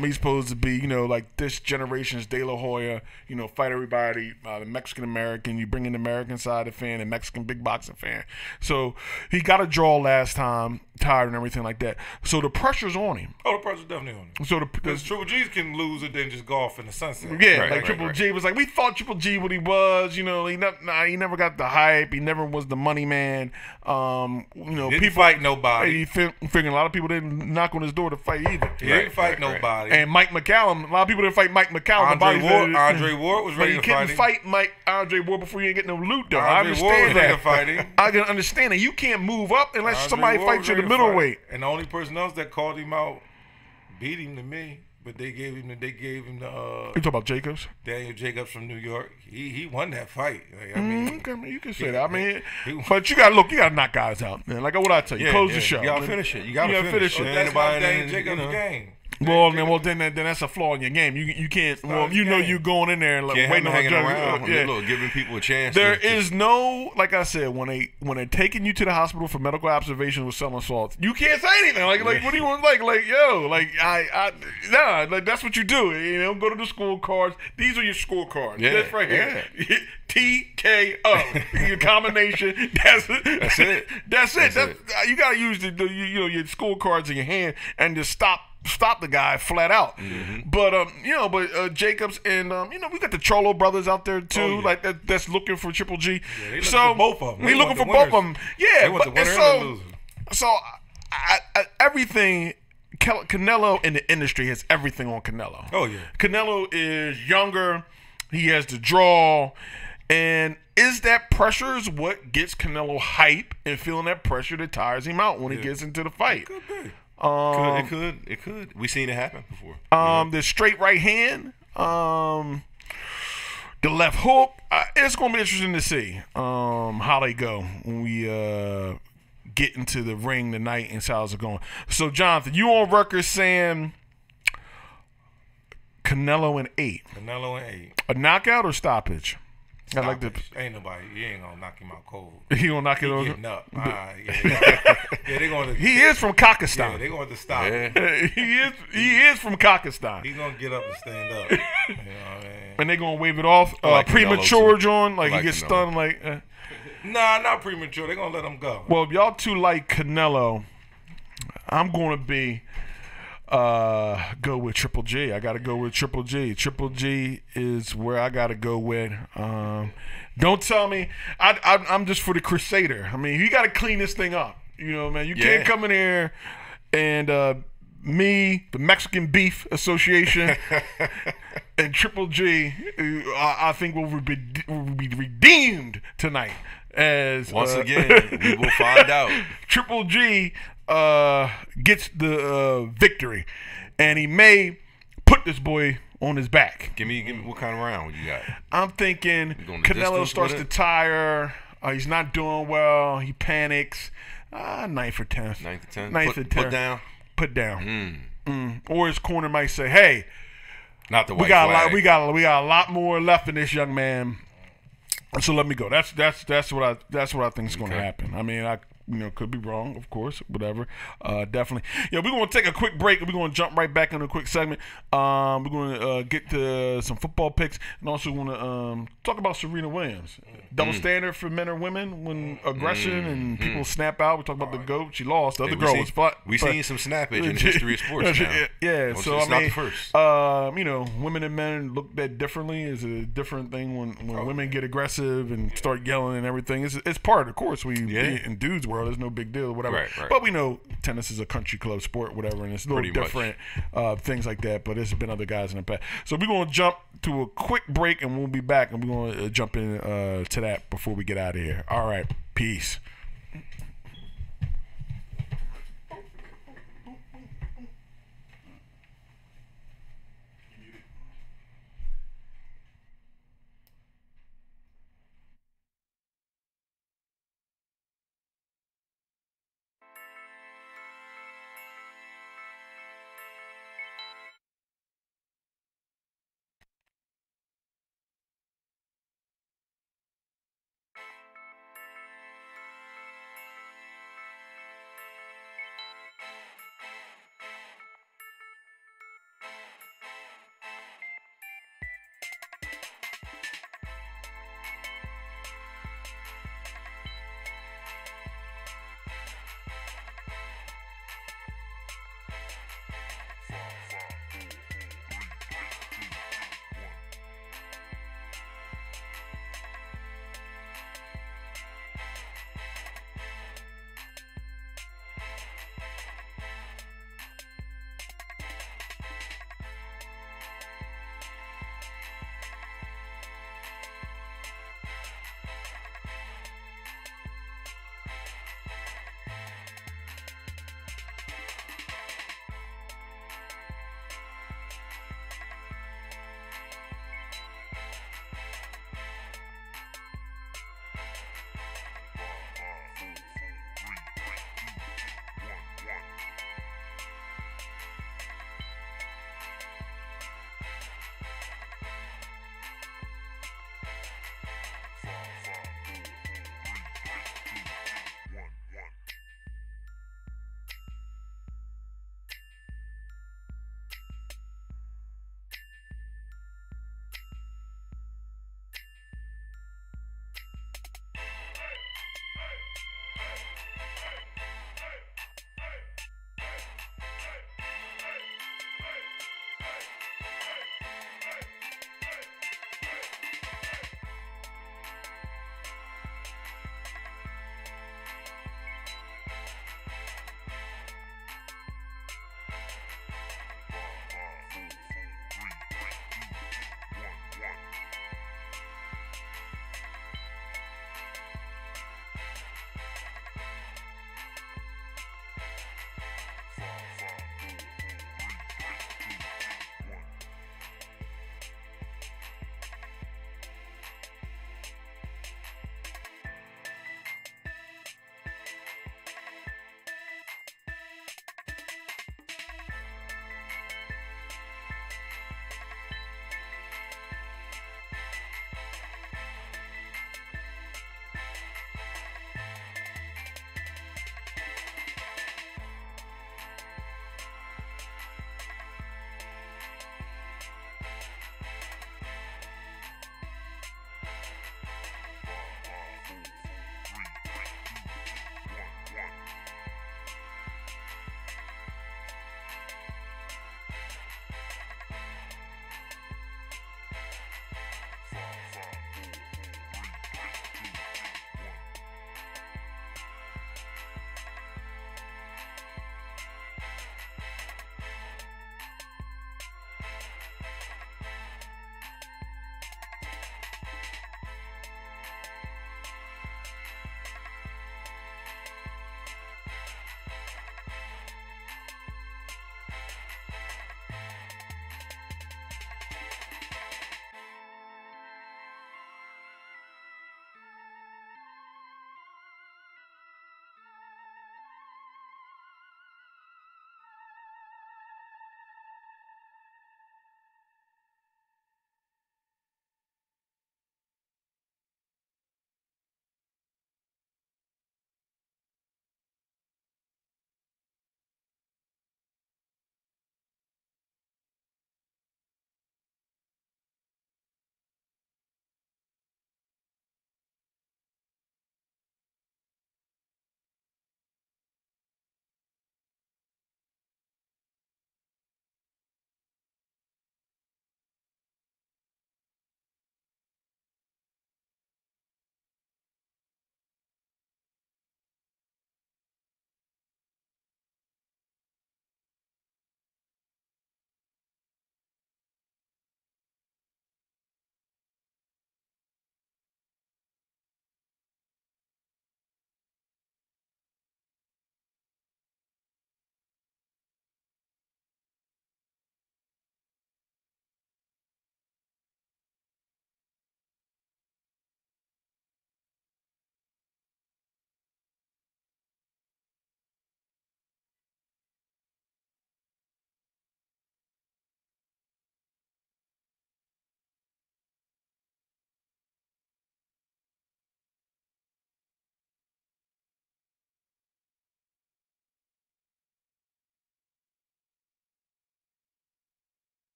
He's supposed to be, you know, like this generation's De La Hoya. You know, fight everybody. The Mexican American. You bring in the American side of the fan, the Mexican big boxing fan. So he got a draw last time, tired and everything like that. So the pressure's on him. Oh, the pressure's definitely on him. So because Triple G can lose it, then just go off in the sunset. Yeah, Triple G was like, we thought Triple G what he was. You know, he never got the hype. He never was the money man. You know, didn't fight nobody. He figuring a lot of people didn't knock on his door to fight either. He didn't fight nobody. And Mike McCallum, a lot of people didn't fight Mike McCallum. Andre Ward was ready to fight him. You couldn't fight Andre Ward before you didn't get no loot, though. I understand that. I can understand that. You can't move up unless somebody fights you in the middleweight. And the only person else that called him out beat him to me. But they gave him the. You talking about Jacobs? Daniel Jacobs from New York. He won that fight. Like, I mean, you can say that. I mean, but you gotta knock guys out, man. Like what I tell you, close the show. You gotta finish it. You gotta finish it. That's my Daniel Jacobs game. Well, then that's a flaw in your game. You can't. Well, you know you going in there and like waiting on hanging around. Giving people a chance. There is no, like I said, when they're taking you to the hospital for medical observation with selling salts, you can't say anything. Like what do you want? Like that's what you do. You know, go to the scorecards. These are your scorecards. Yeah, that's right here. TKO. Your combination. That's it. That's it. You gotta use your scorecards in your hand and just stop the guy flat out. But Jacobs and we got the Cholo brothers out there too, like that's looking for Triple G. Yeah, so both of them. We looking for both of them. Yeah, they want the winner and the loser. So everything. Canelo in the industry has everything on Canelo. Oh yeah. Canelo is younger. He has the draw. And is that pressure is what gets Canelo hype and feeling that pressure that tires him out when he gets into the fight? It could be. It could. We've seen it happen before. The straight right hand, the left hook. It's going to be interesting to see how they go when we get into the ring tonight and see how's it going. So, Jonathan, you on record saying Canelo in 8. Canelo in 8. A knockout or stoppage? I like the. Ain't nobody. He ain't gonna knock him out cold. He gonna knock it over. Getting up. Yeah, they going. He is from Kakistan. Yeah, they going to stop. Yeah. He is from Kakistan. He gonna get up and stand up. You know what I mean? And they gonna wave it off. Like Premature, John. Like he gets stunned. Like. Nah, not premature. They gonna let him go. Well, if y'all two like Canelo, I'm gonna be. Go with Triple G. I gotta go with Triple G. Triple G is where I gotta go with. Don't tell me I'm just for the Crusader. I mean, you gotta clean this thing up. You know, man. You can't come in here and me, the Mexican Beef Association, and Triple G. I think will be redeemed tonight. As once again, we will find out. Triple G gets the victory, and he may put this boy on his back. Give me what kind of round you got? I'm thinking Canelo starts to tire. He's not doing well. He panics. 9th or 10th. 9th or 10th. 9th or 10th. Put down. Put down. Or his corner might say, "Hey, not the white flag. We got a lot more left in this young man. So let me go." That's what I think is going to happen. I mean, could be wrong, of course, whatever. Definitely. Yeah, we're going to take a quick break. We're going to jump right back into a quick segment. We're going to get to some football picks, and also want to talk about Serena Williams. Double standard for men or women when aggression and people snap out. We talk about the GOAT. She lost. The other girl was fought. We've seen some snappage in the history of sports now. Yeah, so it's I mean, not the first. Women and men look at differently. It's a different thing when women get aggressive and start yelling and everything. It's part of course in dudes' world. There's no big deal, whatever. Right. But we know tennis is a country club sport, whatever, and it's a little different things like that. But there's been other guys in the past. So we're going to jump to a quick break, and we'll be back, and we're going to jump in to that before we get out of here. All right, peace.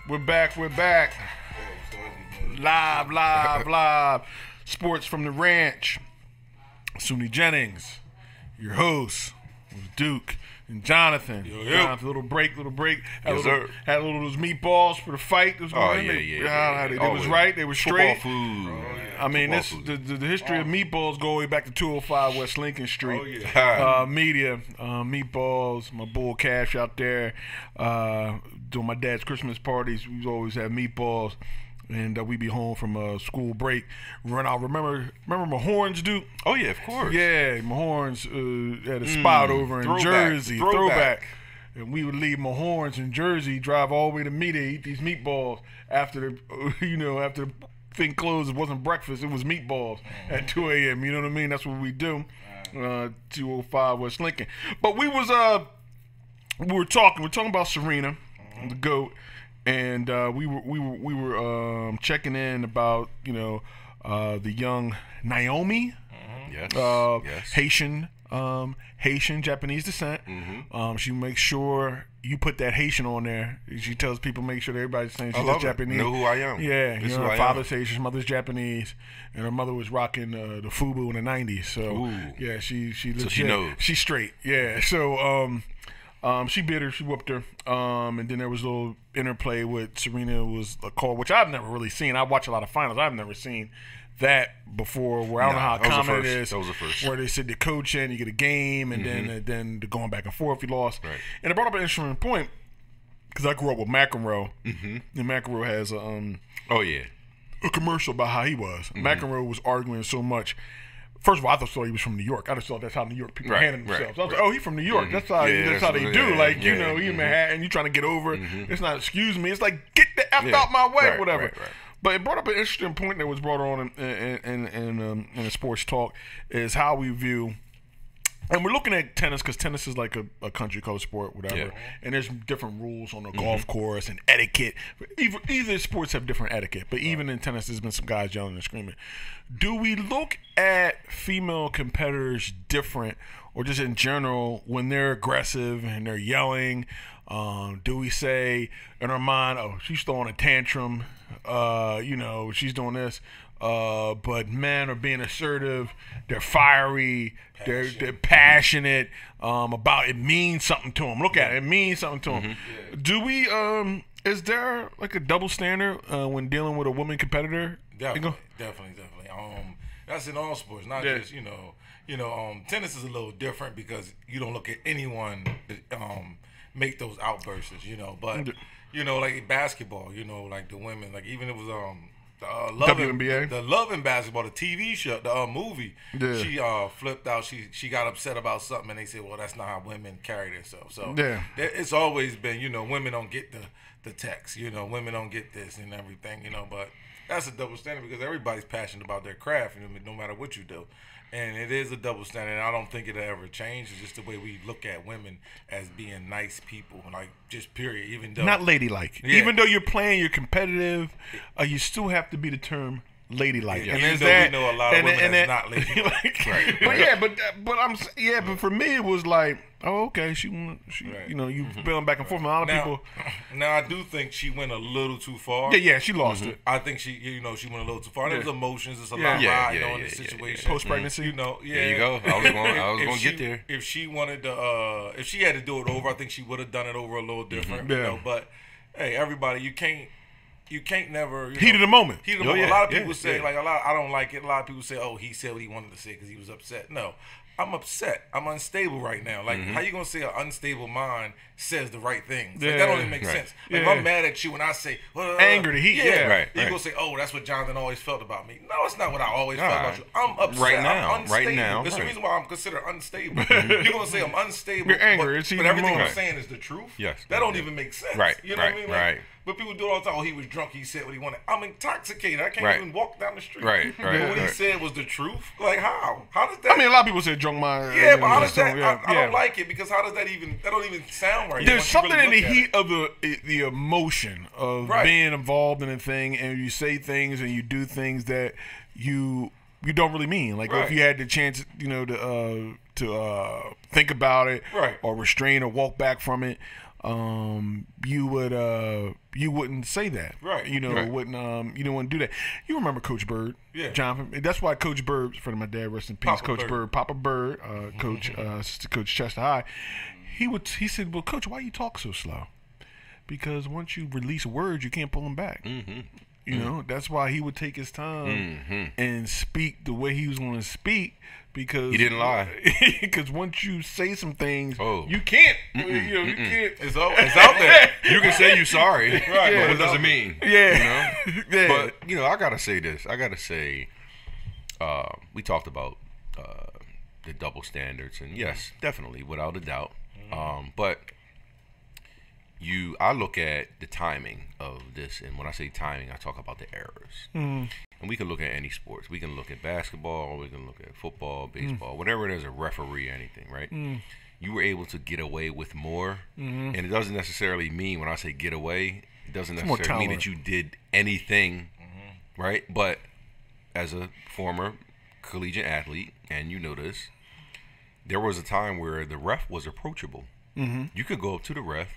We're back. Live. Sports from the ranch. Sunni Jennings, your host, Duke and Jonathan. Jonathan, little break. Had a little of those meatballs for the fight. They was right. They were straight. Football food. I mean, the history of meatballs go way back to 205 West Lincoln Street. Media, meatballs, my bull Cash out there. During my dad's Christmas parties, we always have meatballs. And we be home from a school break. Run out. Remember Mahorns, Duke? Oh, yeah, of course. Yeah, Mahorns had a spot over in Jersey. Throwback. And we would leave Mahorns in Jersey, drive all the way to Media, eat these meatballs after the thing closed. It wasn't breakfast. It was meatballs at 2 a.m. You know what I mean? That's what we do. 205 West Lincoln. But we were talking about Serena, the GOAT. And we were checking in about the young Naomi, yes. Haitian Japanese descent. She makes sure you put that Haitian on there. She tells people make sure that everybody's saying she's Japanese. Know who I am. Yeah, her father's Haitian, her mother's Japanese, and her mother was rocking the FUBU in the '90s. So yeah, she legit, so she knows. She's straight. Yeah, so. She beat her, she whooped her, and then there was a little interplay with Serena was a call, which I've never really seen. I watch a lot of finals. I've never seen that before, where I don't know how common it is. That was the first. Where they said the coach in, you get a game, and then the going back and forth, you lost. Right. And it brought up an interesting point, because I grew up with McEnroe, and McEnroe has a commercial about how he was. McEnroe was arguing so much. First of all, I thought he was from New York. I just thought that's how New York people handle themselves. I was like, oh, he's from New York. That's how they do. Like, he in Manhattan, you trying to get over. It's not, excuse me. It's like, get the F out my way, whatever. Right. But it brought up an interesting point that was brought on in a sports talk, is how we view, and we're looking at tennis, because tennis is like a country club sport, whatever. Yeah. And there's different rules on the golf course and etiquette. Either sports have different etiquette, but even in tennis, there's been some guys yelling and screaming. Do we look at female competitors different, or just in general, when they're aggressive and they're yelling? Do we say in our mind, oh, she's throwing a tantrum, she's doing this? But men are being assertive, they're fiery, they're passionate about it. Means something to them. Look at it, it means something to them. Yeah. Do we? Is there like a double standard when dealing with a woman competitor? Definitely. That's in all sports, not just tennis is a little different because you don't look at anyone make those outbursts, But like basketball, like the women, like even it was WNBA, the Love and Basketball, the TV show, the movie. Yeah. She flipped out. She got upset about something, and they said, "Well, that's not how women carry themselves." So it's always been, women don't get the text, women don't get this and everything, But that's a double standard because everybody's passionate about their craft, no matter what you do. And it is a double standard. And I don't think it'll ever change. It's just the way we look at women as being nice people, like just period. Even though not ladylike. Yeah. Even though you're playing, you're competitive, you still have to be the term ladylike. Yeah, and we know a lot of women that's not ladylike. But for me it was like, oh, okay, she you spilling back and forth. A lot of people. Now I do think she went a little too far. Yeah, she lost it. I think she went a little too far. There was emotions. It's a lot in the situation. Post pregnancy, There you go. I was going to get there. If she wanted to, if she had to do it over, I think she would have done it over a little different. But hey, everybody, you can't never heat of the moment. A lot of people say I don't like it. A lot of people say, oh, he said what he wanted to say because he was upset. No, I'm upset. I'm unstable right now. Like, how you gonna say an unstable mind says the right things? Like, that don't even make sense. Like, if I'm mad at you and I say anger, the heat, you gonna say, oh, that's what Jonathan always felt about me. No, it's not what I always felt about you. I'm upset. I'm unstable. Right now. It's the reason why I'm considered unstable. You're gonna say I'm unstable. You're angry. But everything I'm saying is the truth. Yes. That don't even make sense. Right. You know what I mean? Right. But people do it all the time. Oh, he was drunk. He said what he wanted. I'm intoxicated. I can't even walk down the street. Right. But what he said was the truth. Like, how? How does that? I mean, a lot of people say drunk mind. Yeah, but how does that? I don't like it because how does that even? That don't even sound right. There's something in the heat of the emotion of being involved in a thing, and you say things and you do things that you don't really mean. Like if you had the chance, to think about it, or restrain or walk back from it. you wouldn't say that, right? You know, right. wouldn't you don't want to do that. You remember Coach Bird, Jonathan? That's why Coach Bird, friend of my dad, rest in peace, Papa Bird, Coach, Assistant Coach Chester High. He said, well, Coach, why you talk so slow? Because once you release words, you can't pull them back. You know, that's why he would take his time and speak the way he was going to speak, because he didn't lie. Because once you say some things, you can't. You know, you can't. It's out there. You can say you're sorry, right? But what does it mean? Yeah. You know? But you know, I gotta say this. I gotta say, we talked about the double standards, and yes, definitely, without a doubt. But I look at the timing of this, and when I say timing, I talk about the errors. And we can look at any sports. We can look at basketball, we can look at football, baseball, whatever it is, a referee, anything, right? You were able to get away with more, and it doesn't necessarily mean, when I say get away, it doesn't necessarily mean that you did anything, right? But as a former collegiate athlete, and you know this, there was a time where the ref was approachable. You could go up to the ref.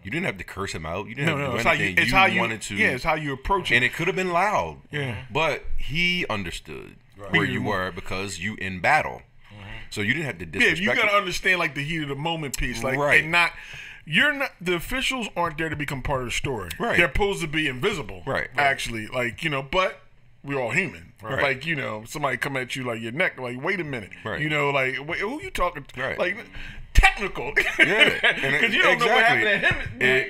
You didn't have to curse him out. You didn't have to do anything. You wanted to. Yeah, it's how you approach it. And it could have been loud. Yeah. But he understood where you were because you in battle. So you didn't have to disrespect. Yeah, you got to understand, like, the heat of the moment piece. Like, and not, the officials aren't there to become part of the story. Right. They're supposed to be invisible. Right. Actually, like, you know, but we're all human. Right. Like, you know, somebody come at you like your neck, like, wait a minute. Right. You know, like, wait, who you talking to? Right. Like, technical. Because you don't know what happened to him.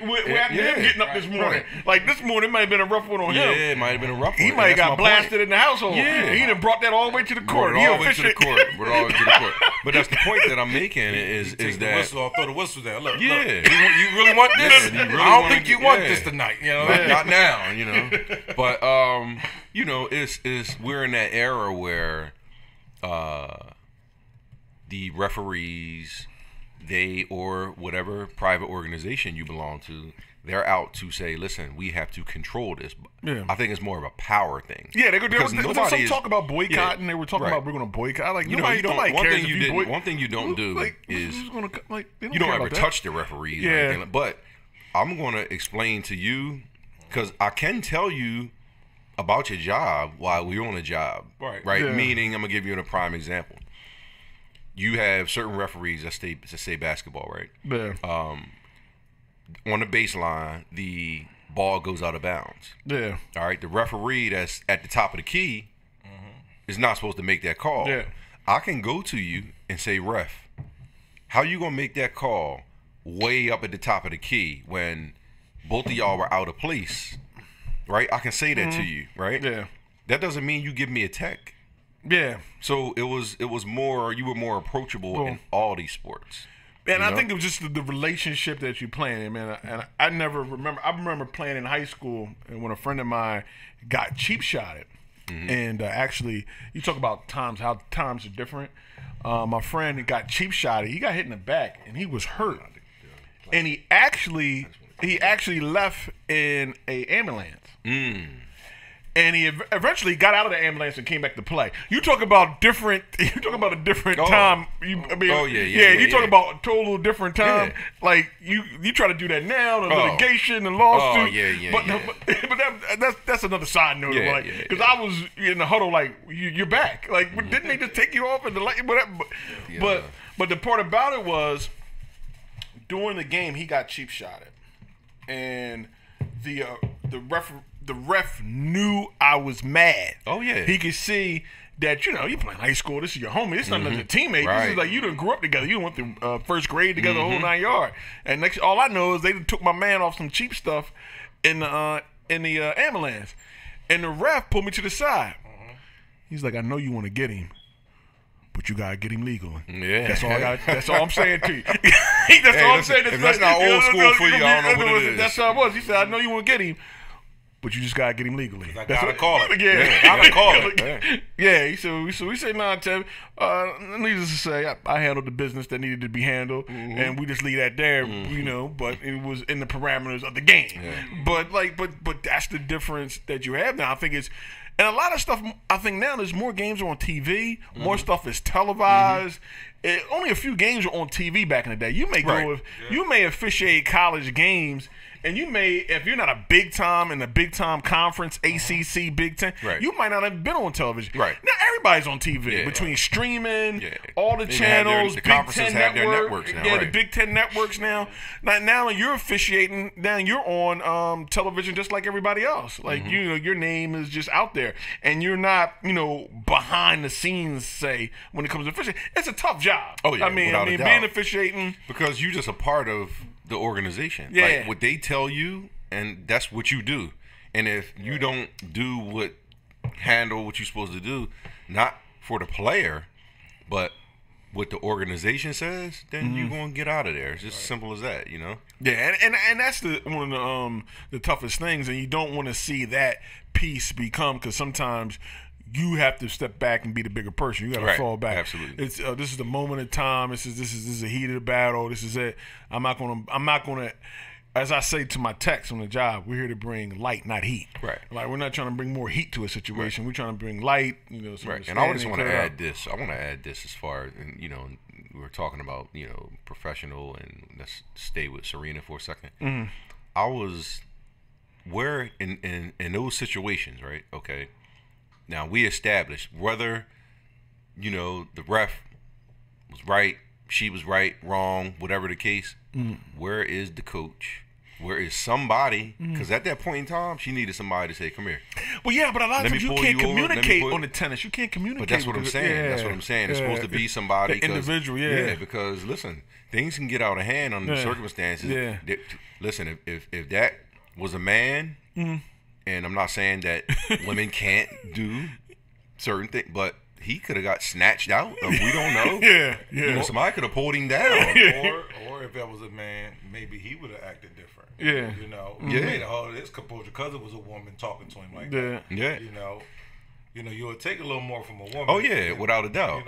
What happened to him getting up this morning. Right. Like, this morning might have been a rough one on him. Yeah, it might have been a rough one. He might have got blasted in the household. Yeah. He done brought that all the way to the court. Brought it all the way to the court. But that's the point that I'm making is that... I'll throw the whistle there. Look, yeah. Look. You really want this? Yeah, I don't think you want this tonight. You know, not now, you know. But, you know, we're in that era where the referees... or whatever private organization you belong to, they're out to say, listen, we have to control this. Yeah. I think it's more of a power thing. Yeah, there was some talk about boycotting. They were talking about we're going to boycott. Like, nobody cares. One thing you don't do is you don't ever touch the referees. Yeah. Or anything. But I'm going to explain to you, because I can tell you about your job while we're on a job. Right? Yeah. Meaning, I'm going to give you a prime example. You have certain referees that say basketball, right? Yeah. On the baseline, the ball goes out of bounds. Yeah. All right. The referee that's at the top of the key is not supposed to make that call. Yeah. I can go to you and say, ref, how you gonna make that call way up at the top of the key when both of y'all were out of place? Right. I can say that to you. Right. Yeah. That doesn't mean you give me a tech. Yeah. So it was more, you were more approachable in all these sports. And I think it was just the relationship that you playing, man. And I remember playing in high school, and when a friend of mine got cheap shotted, and actually, you talk about how times are different. My friend got cheap shotted. He got hit in the back, and he was hurt. And he actually left in a ambulance. And he eventually got out of the ambulance and came back to play. You talk about different. You talk about a different time. You talk about a total different time. Yeah. Like you try to do that now, the litigation and lawsuit. But that's another side note. Because I was in the huddle, like you're back. Like didn't they just take you off and whatever? But the part about it was during the game he got cheap shotted, and the ref knew I was mad. Oh, yeah. He could see that, you playing high school. This is your homie. This is not another teammate. Right. This is like you done grew up together. You went through first grade together, the whole 9 yards. And all I know is they took my man off some cheap stuff in the ambulance. And the ref pulled me to the side. He's like, I know you want to get him, but you gotta get him legal. Yeah, that's all I'm saying to you. That's all I'm saying. If that's not old school for you, I don't know what it is. That's how it was. He said, I know you want to get him, but you just gotta get him legally. I gotta call it. Yeah, gotta call it. Yeah. So we say nah, Tim. Needless to say, I handled the business that needed to be handled, and we just leave that there, you know. But it was in the parameters of the game. Yeah. But that's the difference that you have now. I think it's. And a lot of stuff, I think now there's more games on TV, more stuff is televised. Only a few games were on TV back in the day. You may go, you may officiate college games, and you may, if you're not a big time in a big time conference, ACC, Big Ten, you might not have been on television. Right. Now everybody's on TV between streaming, all the channels, the Big Ten have network, their networks now, the Big Ten networks now. Now you're officiating. Now you're on television just like everybody else. Like you know, your name is just out there, and you're not behind the scenes. Say when it comes to officiating, it's a tough job. Oh yeah, I mean being officiating because you're just a part of the organization. Yeah. Like what they tell you, and that's what you do. And if you don't handle what you're supposed to do, not for the player, but what the organization says, then you're gonna get out of there. It's just as simple as that, you know. Yeah, and that's one of the toughest things, and you don't want to see that piece become, because sometimes you have to step back and be the bigger person. You got to fall back. Absolutely. It's this is the moment of time. This is a heat of the battle. This is it. I'm not gonna. As I say to my techs on the job, we're here to bring light, not heat. Right. Like we're not trying to bring more heat to a situation. We're trying to bring light. Right. And I just want to add this. I want to add this as far as we're talking about professional, and let's stay with Serena for a second. I was where in those situations, right? Okay. Now, we established whether, the ref was right, she was right, wrong, whatever the case, where is the coach? Where is somebody? Because at that point in time, she needed somebody to say, come here. Well, yeah, but a lot of times you can't communicate on the tennis. You can't communicate. But that's what I'm saying. Yeah. That's what I'm saying. It's supposed to be somebody. The individual, Yeah, because, listen, things can get out of hand under the circumstances. Yeah. Listen, if that was a man, and I'm not saying that women can't do certain things, but he could have got snatched out. We don't know. Yeah. Somebody could have pulled him down. Or if that was a man, maybe he would have acted different. Yeah. He made all of this composure because it was a woman talking to him like that. Yeah. You'll take a little more from a woman. Oh yeah, without a doubt.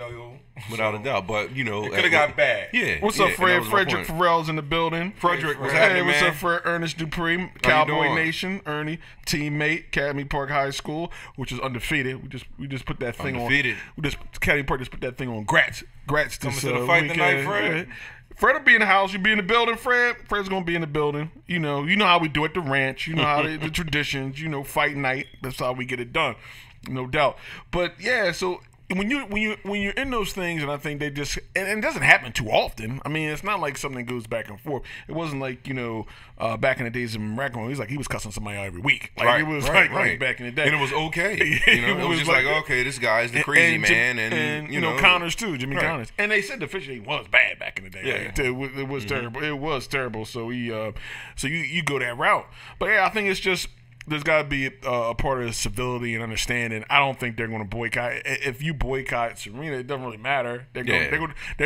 Without a doubt. But it could have got bad. Yeah. What's up, Fred? Frederick Farrell's in the building. Frederick, what's happening, what's man? up, Fred? Ernest Dupree, Cowboy Nation. Ernie, teammate, Academy Park High School, which is undefeated. We just put that thing undefeated. on. Academy Park just put that thing on. Grats coming to the fight tonight, Fred. Fred will be in the house. You be in the building, Fred. Fred's gonna be in the building. You know how we do at the ranch. You know how the traditions. Fight night. That's how we get it done. No doubt. But yeah, so when you're in those things, and I think they just and it doesn't happen too often. I mean, it's not like something goes back and forth. It wasn't like back in the days of Miracle. He was cussing somebody out every week. Like it was like back in the day, and it was okay. It was just like okay, this guy's the crazy man, and Connors too, Jimmy Connors. And they said the officiating was bad back in the day. Yeah, right? It was terrible. It was terrible. So you go that route. But yeah, I think it's just. There's got to be a part of civility and understanding. I don't think they're going to boycott. If you boycott Serena, it doesn't really matter. They're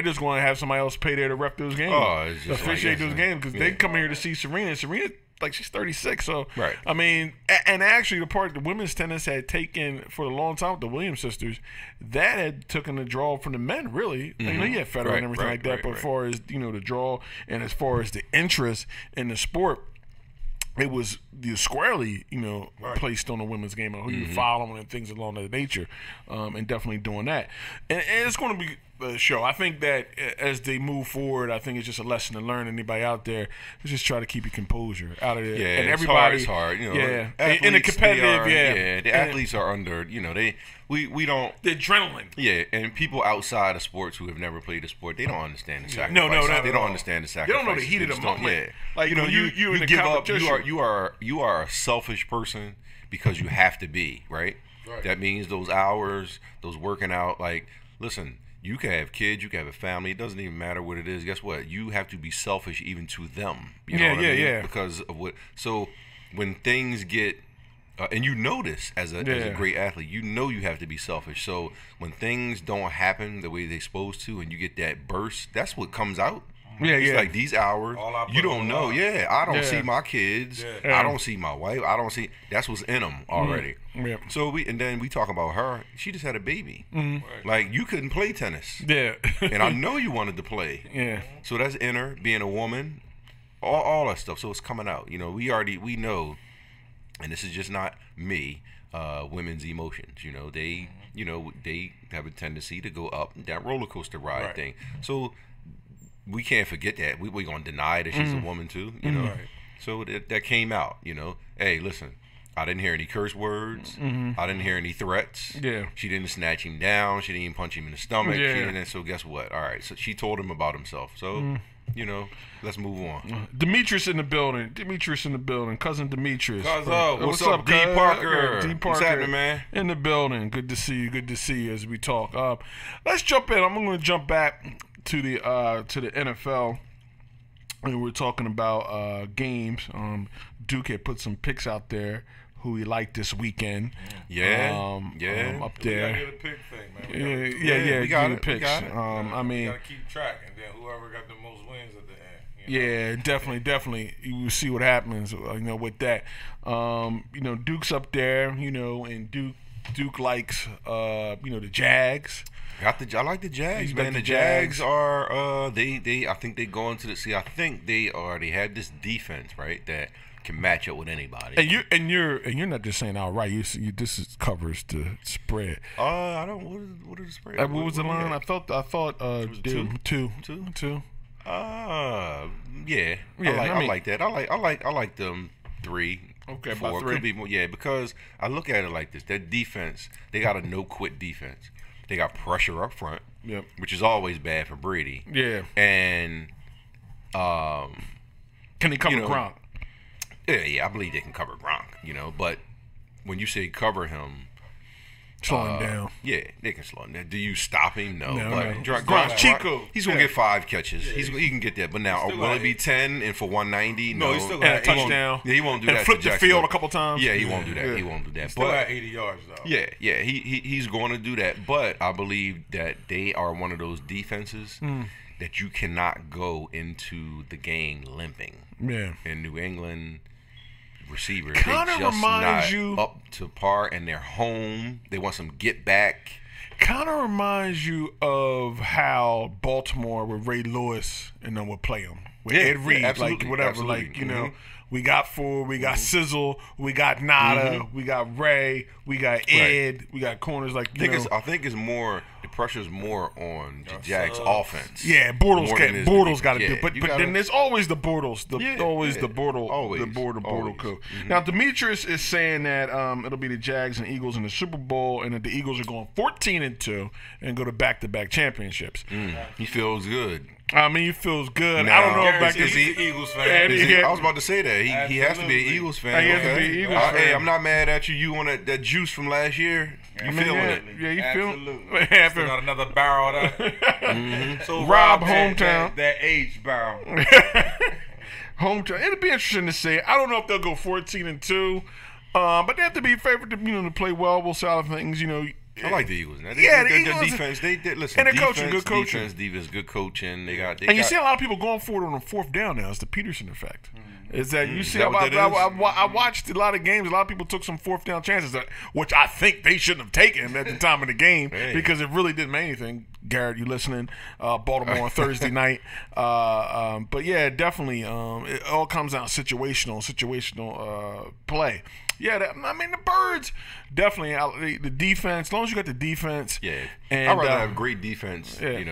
just going to have somebody else pay there to ref those games, officiate those games, because they come here to see Serena. Serena, she's 36, so right. I mean, and actually the part the women's tennis had taken for a long time with the Williams sisters, that had taken the draw from the men. Really, you had Federer and everything like that. But as far as the draw and as far as the interest in the sport. It was squarely, placed on the women's game and who you follow and things along that nature, and definitely doing that. And it's going to be a show. I think that as they move forward, I think it's just a lesson to learn. Anybody out there, just try to keep your composure out of there. Yeah, and everybody, it's hard. Yeah, athletes, in a competitive, the athletes are under. We don't. The adrenaline. Yeah, and people outside of sports who have never played a sport, they don't understand the sacrifice. No, they don't understand the sacrifice. They don't know the heat of the moment. Yeah, like you in give up. competition. You are a selfish person because you have to be right. That means those hours, those working out. Like, listen, you can have kids, you can have a family. It doesn't even matter what it is. Guess what? You have to be selfish even to them. You know what I mean? Yeah. Because of what. So when things get. And you notice as a great athlete, you have to be selfish. So when things don't happen the way they're supposed to, and you get that burst, that's what comes out. It's like these hours, you don't know. Yeah, I don't see my kids. I don't see my wife. I don't see. That's what's in them already. So then we talk about her. She just had a baby. Like, you couldn't play tennis. And I know you wanted to play. So that's in her, being a woman, all that stuff. So it's coming out. You know, we know, and this is just not me. Women's emotions. You know, they have a tendency to go up that roller coaster ride thing. So we can't forget that. We're gonna deny that she's a woman too. You know. So that came out. You know. Hey, listen. I didn't hear any curse words. I didn't hear any threats. She didn't snatch him down. She didn't even punch him in the stomach. She didn't. So guess what? All right. So she told him about himself. So you know, let's move on. Demetrius in the building. Cousin Demetrius. What's up, D. Parker? D. Parker. What's happening, man? In the building. Good to see you as we talk. Let's jump in. I'm going to jump back to the NFL. And we're talking about games. Duke had put some picks out there who he liked this weekend. Up there. We gotta get a pick thing, man. We got it. Picks. I mean, we gotta keep track, and then whoever got the most wins at the end. Definitely. You will see what happens. With that. Duke's up there. And Duke likes the Jags. I like the Jags, man. The Jags are I think they go into I think they already have this defense, right, that can match up with anybody. And you're not just saying outright. This covers the spread. I don't. What is the spread? What was the line? I thought. It was two. Yeah. I like that. I like them 3. Okay, 4. about 3. Could be more. Yeah, because I look at it like this. That defense, they got a no-quit defense. They got pressure up front, which is always bad for Brady. Yeah. And can he cover Gronk? Yeah, I believe they can cover Gronk, but when you say cover him, slow him down. Yeah, they can slow him down. Do you stop him? No. But Gronk's Chico. He's going to get 5 catches. He can get that. But now, will it be 10 and for 190? No. He's still got a touchdown. He won't do and that. Flip the field a couple times. Yeah, he won't do that. Yeah. He won't do that. He still got 80 yards, though. Yeah. He's going to do that. But I believe that they are one of those defenses that you cannot go into the game limping. Yeah. In New England, receivers, kind of reminds you up to par, and they're home. They want some get back. Kind of reminds you of how Baltimore with Ray Lewis would play them with Ed Reed, we got Ford, we got Sizzle, we got Nada, we got Ray, we got Ed, we got corners I think it's more. The pressure's more on the Jags offense. Yeah, Bortles got to do, but then there's always the Bortles, the Bortle coach. Now Demetrius is saying that it'll be the Jags and Eagles in the Super Bowl, and that the Eagles are going 14-2 and go to back-to-back championships. He feels good. I mean, he feels good. Now, I don't know if he's an Eagles fan. I was about to say that. He has to be an Eagles fan. He has to be an Eagles fan. Hey, I'm not mad at you. You want that juice from last year? You feeling it? Yeah, you feeling it? Absolutely. Still got another barrel of that. So Rob hometown. That aged barrel. Hometown. It'll be interesting to see. I don't know if they'll go 14-2, but they have to be favored to play well. We'll see how things, I like the Eagles. The defense. They listen. And coaching, good coaching. Defense, good coaching. You see a lot of people going for it on the 4th down now. It's the Peterson effect. Is that you see? I watched a lot of games. A lot of people took some 4th down chances, which I think they shouldn't have taken at the time of the game because it really didn't mean anything. Garrett, you listening? Baltimore on Thursday night. But yeah, definitely. It all comes out situational play. Yeah, the Birds definitely the defense. As long as you got the defense, and I'd rather have great defense, than.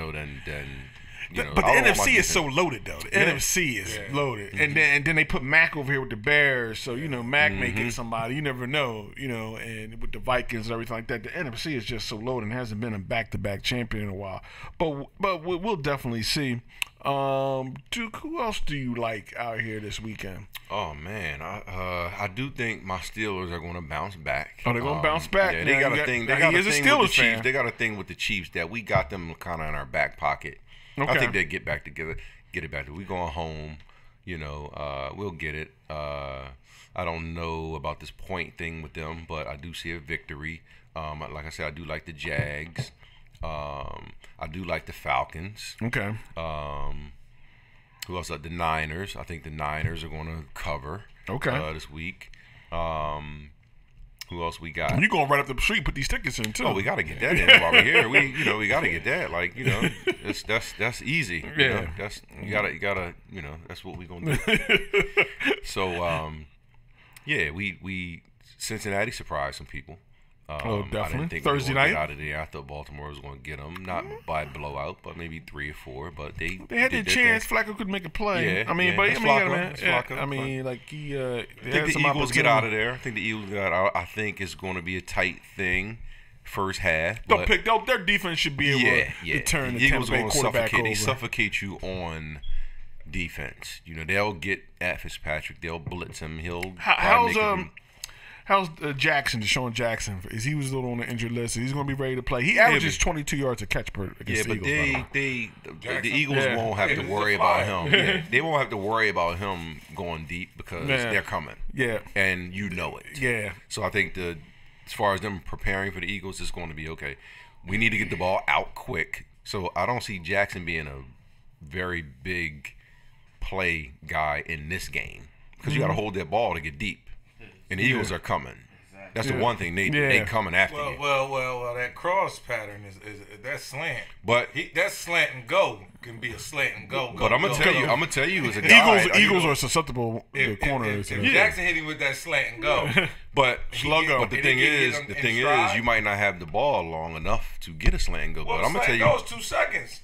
But the NFC is so loaded, though. The NFC is loaded, and then they put Mac over here with the Bears, so Mac may get somebody. You never know, and with the Vikings and everything like that, the NFC is just so loaded and hasn't been a back-to-back champion in a while. But we'll definitely see. Duke, who else do you like out here this weekend? Oh man, I do think my Steelers are going to bounce back. Oh, they're going to bounce back. Yeah, they got a thing. They got a thing with the Chiefs. They got a thing with the Chiefs that we got them kind of in our back pocket. Okay. I think they get back together. We going home. We'll get it. I don't know about this point thing with them, but I do see a victory. Like I said, I do like the Jags. I do like the Falcons. Okay. Who else? The Niners. I think the Niners are going to cover. This week. Who else we got? You going right up the street, put these tickets in too. Oh, we got to get that in while we're here. We got to get that. Like, that's easy. Yeah. You gotta. That's what we gonna do. So, we Cincinnati surprised some people. Definitely. I didn't think Thursday we were night. Get out of there. I thought Baltimore was going to get them, not by blowout, but maybe 3 or 4. But they had their chance. Flacco could make a play. I mean, the Eagles get out of there. I think the Eagles got out. I think it's going to be a tight thing first half. Their defense should be able to turn the Eagles going to suffocate. They suffocate you on defense. They'll get at Fitzpatrick. They'll blitz him. How's Jackson, Deshaun Jackson? He was a little on the injured list. He's going to be ready to play. He averages 22 yards a catch per against the Eagles. The Eagles won't have to worry about him. They won't have to worry about him going deep because they're coming. Yeah. And you know it. Yeah. So I think as far as them preparing for the Eagles, it's going to be okay. We need to get the ball out quick. So I don't see Jackson being a very big play guy in this game because you got to hold that ball to get deep. And the Eagles are coming. That's the one thing they coming after you. Well, that cross pattern is that slant. But that slant and go can be a slant and go. But I'm gonna tell you, as a guy, Eagles are susceptible. The corners. If Jackson hit him with that slant and go, but the thing is, you might not have the ball long enough to get a slant and go. Well, but I'm gonna tell you, goes 2 seconds.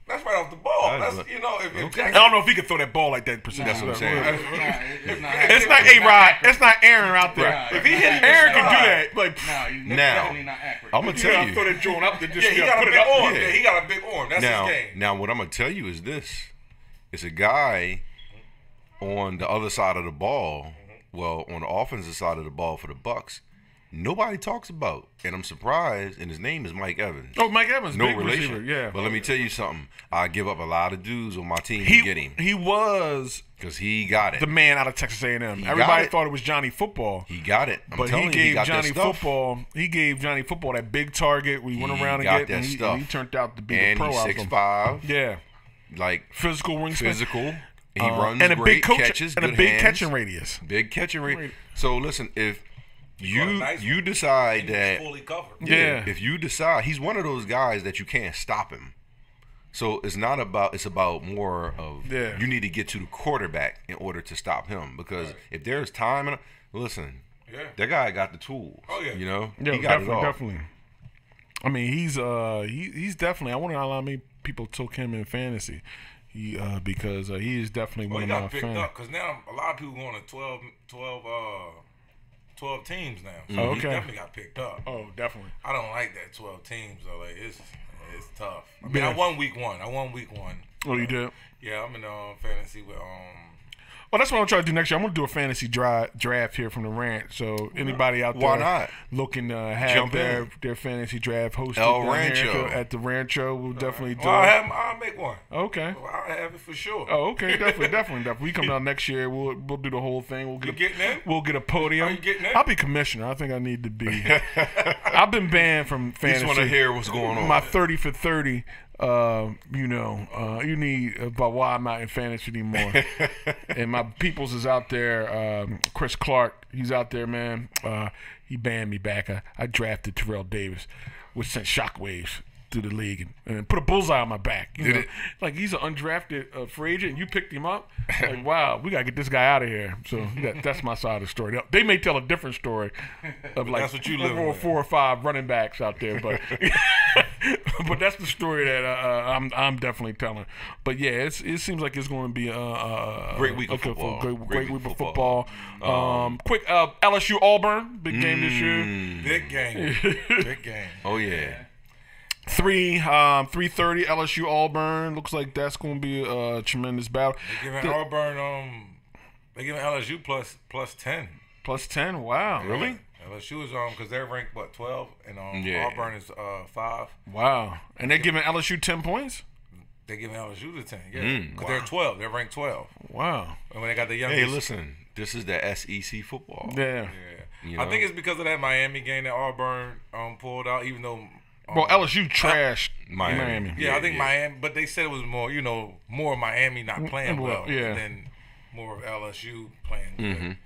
That's right off the ball. That's I don't know if he can throw that ball like that. That's what I'm saying. It's not A-Rod. It's not Aaron out there. Right. If he hit Aaron can do that. Now, I'm gonna tell you. Throw that joint up there. He got a big arm. Yeah, he got a big arm. That's his game. Now, what I'm gonna tell you is this: it's a guy on the other side of the ball. Well, on the offensive side of the ball for the Bucks. Nobody talks about, and I'm surprised, and his name is Mike Evans. Oh, Mike Evans, no big relation. Receiver, yeah. But let me tell you something. I give up a lot of dudes on my team to get him. He was because he got it. The man out of Texas A&M. Everybody thought it was Johnny Football. He got it. But he gave Johnny Football. He gave Johnny Football that big target. We went around and get that. He turned out to be the pro out of him. 6'5". Yeah, like physical wingspan. Physical. He runs and a great big coach, catches, and a big catching radius. Big catching radius. So listen, if you decide that fully covered. Yeah. If you decide he's one of those guys that you can't stop him. So it's about more of you need to get to the quarterback in order to stop him because if there's time listen, that guy got the tools. Oh yeah. He got it all. Definitely. I mean, he's definitely. I wonder how many people took him in fantasy. Because he is definitely one of my fans. He got picked up because now a lot of people going to 12 teams now. So okay. He definitely got picked up. Oh, definitely. I don't like that 12 teams though. Like it's tough. I mean, I won week one. Oh, you did? Yeah, I'm in fantasy with Well, that's what I'm trying to do next year. I'm going to do a fantasy draft here from the ranch. So anybody out there Why not? looking to have their fantasy draft hosted at the Rancho, we'll definitely do it. I'll make one. Okay. I'll have it for sure. Oh, okay. Definitely. We come down next year. We'll do the whole thing. We'll get a podium. Are you getting in? I'll be commissioner. I think I need to be. I've been banned from fantasy. Just want to hear what's going on. My 30 for 30. You need about why I'm not in fantasy anymore. And my peoples is out there. Chris Clark, he's out there, man. He banned me back. I drafted Terrell Davis, which sent shockwaves through the league and put a bullseye on my back. You know? Like he's an undrafted free agent. And you picked him up. Like wow, we gotta get this guy out of here. So that's my side of the story. They may tell a different story of like that's what you live four or five running backs out there, but but that's the story that I'm definitely telling. But yeah, it seems like it's going to be a great week of football. Great week of football. Quick LSU Auburn, big game this year. Big game. Big game. Oh yeah. 3:30 LSU Auburn. Looks like that's going to be a tremendous battle. They're giving Auburn they're giving LSU plus 10. Plus 10. Wow, yeah. Really? LSU is because they're ranked 12 and Auburn is 5. Wow, and they're giving LSU 10 points. They're giving LSU the 10. Yeah, because they're 12. They're ranked 12. Wow. And when they got the youngest. Hey, listen, this is the SEC football. Yeah. I think it's because of that Miami game that Auburn pulled out, even though Well, LSU trashed Miami. Yeah, I think Miami, but they said it was more, more Miami not playing well than more of LSU playing good.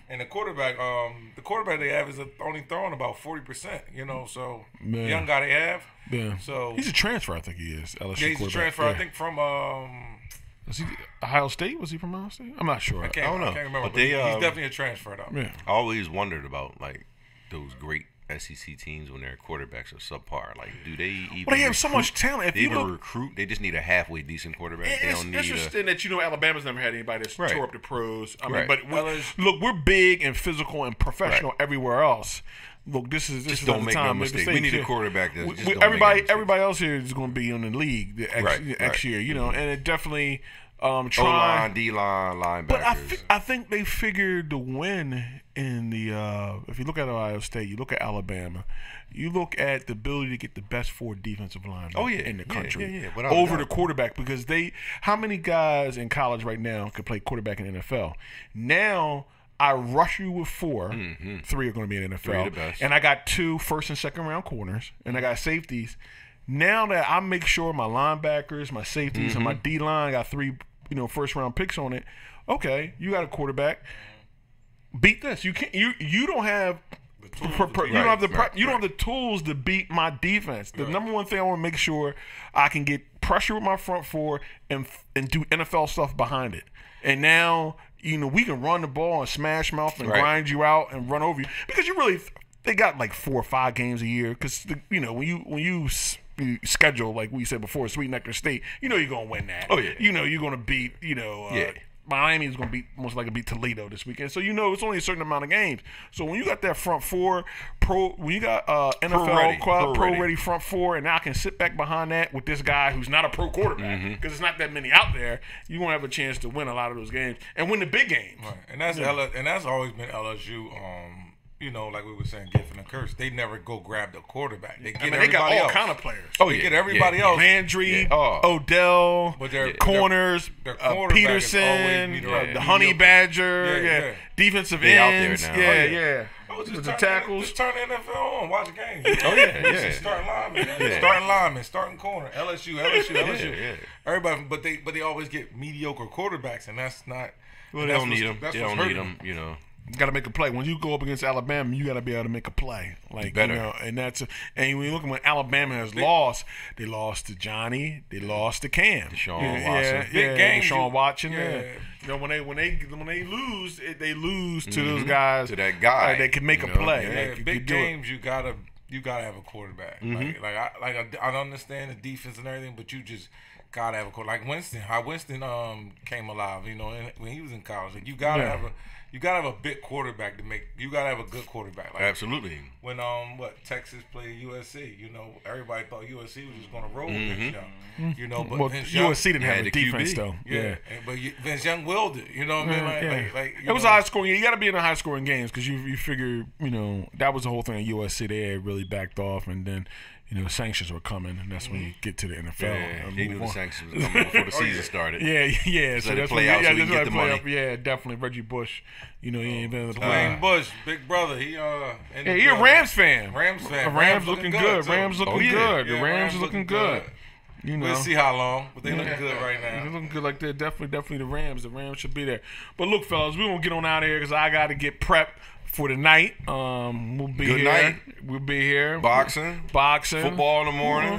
And the quarterback they have is only throwing about 40%, so young guy they have. Yeah. So he's a transfer, I think he is. LSU he's a transfer, I think, from was he Ohio State? Was he from Ohio State? I'm not sure. I don't know. I can't remember. But he's definitely a transfer, though. Yeah. I always wondered about, like, those great SEC teams when their quarterbacks are subpar. Like, do they even they have so much talent. If they even recruit? They just need a halfway decent quarterback. They don't need interesting that Alabama's never had anybody that's tore up the pros. I mean, but look, we're big and physical and professional everywhere else. Look, this is don't make no mistake. We need a quarterback that's everybody else here is going to be in the league next year, and it definitely O-line, D-line, linebackers. But I think they figured the win in the if you look at Ohio State, you look at Alabama, you look at the ability to get the best 4 defensive linemen in the country over the quarterback, because how many guys in college right now can play quarterback in the NFL? Now I rush you with 4. 3 are going to be in the NFL. 3 are the best. And I got 2 first and second round corners, and I got safeties. Now that I make sure my linebackers, my safeties, and my D-line got 3 first round picks on it. Okay, you got a quarterback. Beat this. You can't. You don't have. You don't have the tools to beat my defense. The number one thing I want to make sure I can get pressure with my front 4 and do NFL stuff behind it. And now we can run the ball and smash mouth and grind you out and run over you, because they got like 4 or 5 games a year, because when you schedule, like we said before, Sweet Nectar State, you're gonna win that. Oh yeah. You're gonna beat Miami's gonna most likely beat Toledo this weekend. So it's only a certain amount of games. So when you got that front 4 when you got NFL pro ready front 4, and now I can sit back behind that with this guy who's not a pro quarterback, because it's not that many out there, you're gonna have a chance to win a lot of those games and win the big games. Right. And that's always been LSU. Like we were saying, gift and a curse. They never go grab the quarterback. They get they got all kind of players. They get everybody else. Landry, Odell, but their corners, their Peterson, the Honey Badger, defensive ends. Out there now. The tackles. Just turn the NFL on. Watch the game. Starting linemen. Starting linemen. Starting corner. LSU. Everybody, but they always get mediocre quarterbacks, and that's not. Well, they don't need them. They don't need them. You got to make a play. When you go up against Alabama, you got to be able to make a play. And when you look at when Alabama has lost, they lost to Johnny, they lost to Cam, Deshaun Watson, big game, Deshaun Watson. When they lose, they lose to those guys, to that guy. They can make a play. Big games, you gotta have a quarterback. I understand the defense and everything, but you just gotta have a quarterback. Like Winston, how Winston came alive. When he was in college, you gotta have a. You gotta have a big quarterback to make. You gotta have a good quarterback. Like absolutely. When Texas played USC, everybody thought USC was just gonna roll Vince Young. But Vince Young, USC didn't have a defense though. But Vince Young willed it. You know what I mean? It was high scoring. You got to be in the high scoring games, because you figure that was the whole thing at USC. They had really backed off, and then. Sanctions were coming, and that's when you get to the NFL. He knew the sanctions were coming before the season started. So that's play out so we can get the money. Definitely. Reggie Bush, he ain't been able to play. Wayne Bush, big brother. He a Rams fan. Rams looking good. Rams looking good. The Rams are looking good. We'll see how long, but they look good right now. They're looking good like that. Definitely the Rams. The Rams should be there. But look, fellas, we're going to get on out of here, because I got to get prepped for the night. We'll be Good here. Night. We'll be here. Boxing. Football in the morning.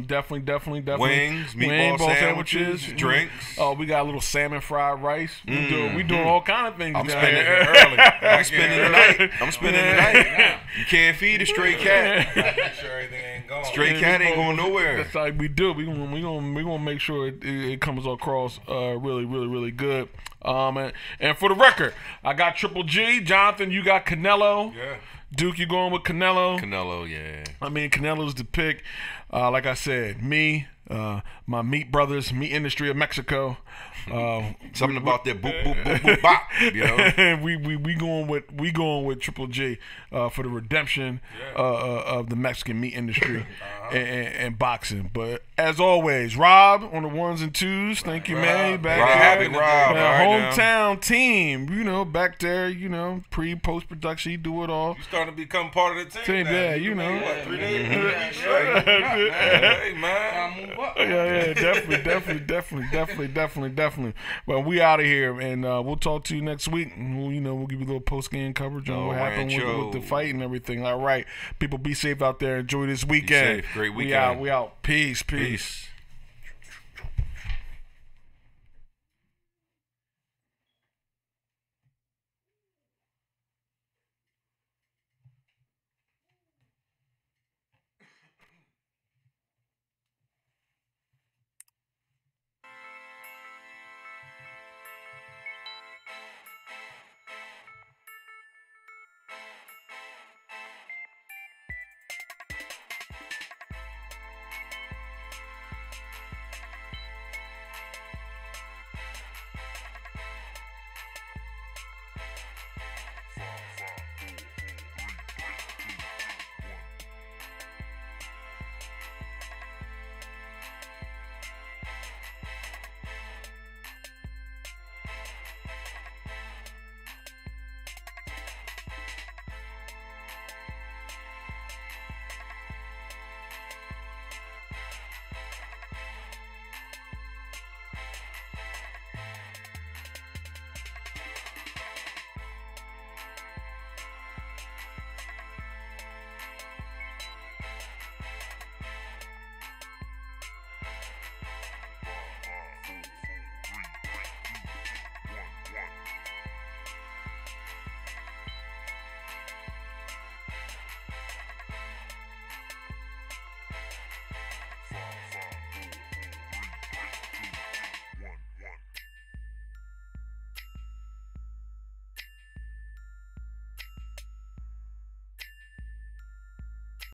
Definitely. Wings, meatball sandwiches, drinks. We got a little salmon fried rice. We doing all kind of things. I'm spending it early. I'm spending the night. You can't feed a stray cat. Make sure everything ain't gone. Stray cat ain't going nowhere. That's like we do. We gonna make sure it comes across really good. And for the record, I got Triple G. Jonathan, you got Canelo. Yeah. Duke, you going with Canelo? Canelo, yeah. I mean, Canelo's the pick. Like I said, me, my meat brothers, meat industry of Mexico. Something about that boop boop boop boop bop. You know, we going with Triple J for the redemption of the Mexican meat industry and boxing. But as always, Rob on the ones and twos. Thank you, man. Back there, Rob, hometown team. You know, back there. You know, post production, you do it all. You starting to become part of the team. Yeah, you know. What, 3 days? Hey, man. Move up. Yeah, definitely. But we out of here, and we'll talk to you next week. We'll give you a little post game coverage on what happened with the fight and everything. All right, people, be safe out there. Enjoy this weekend. Be safe. Great weekend. We out. Peace.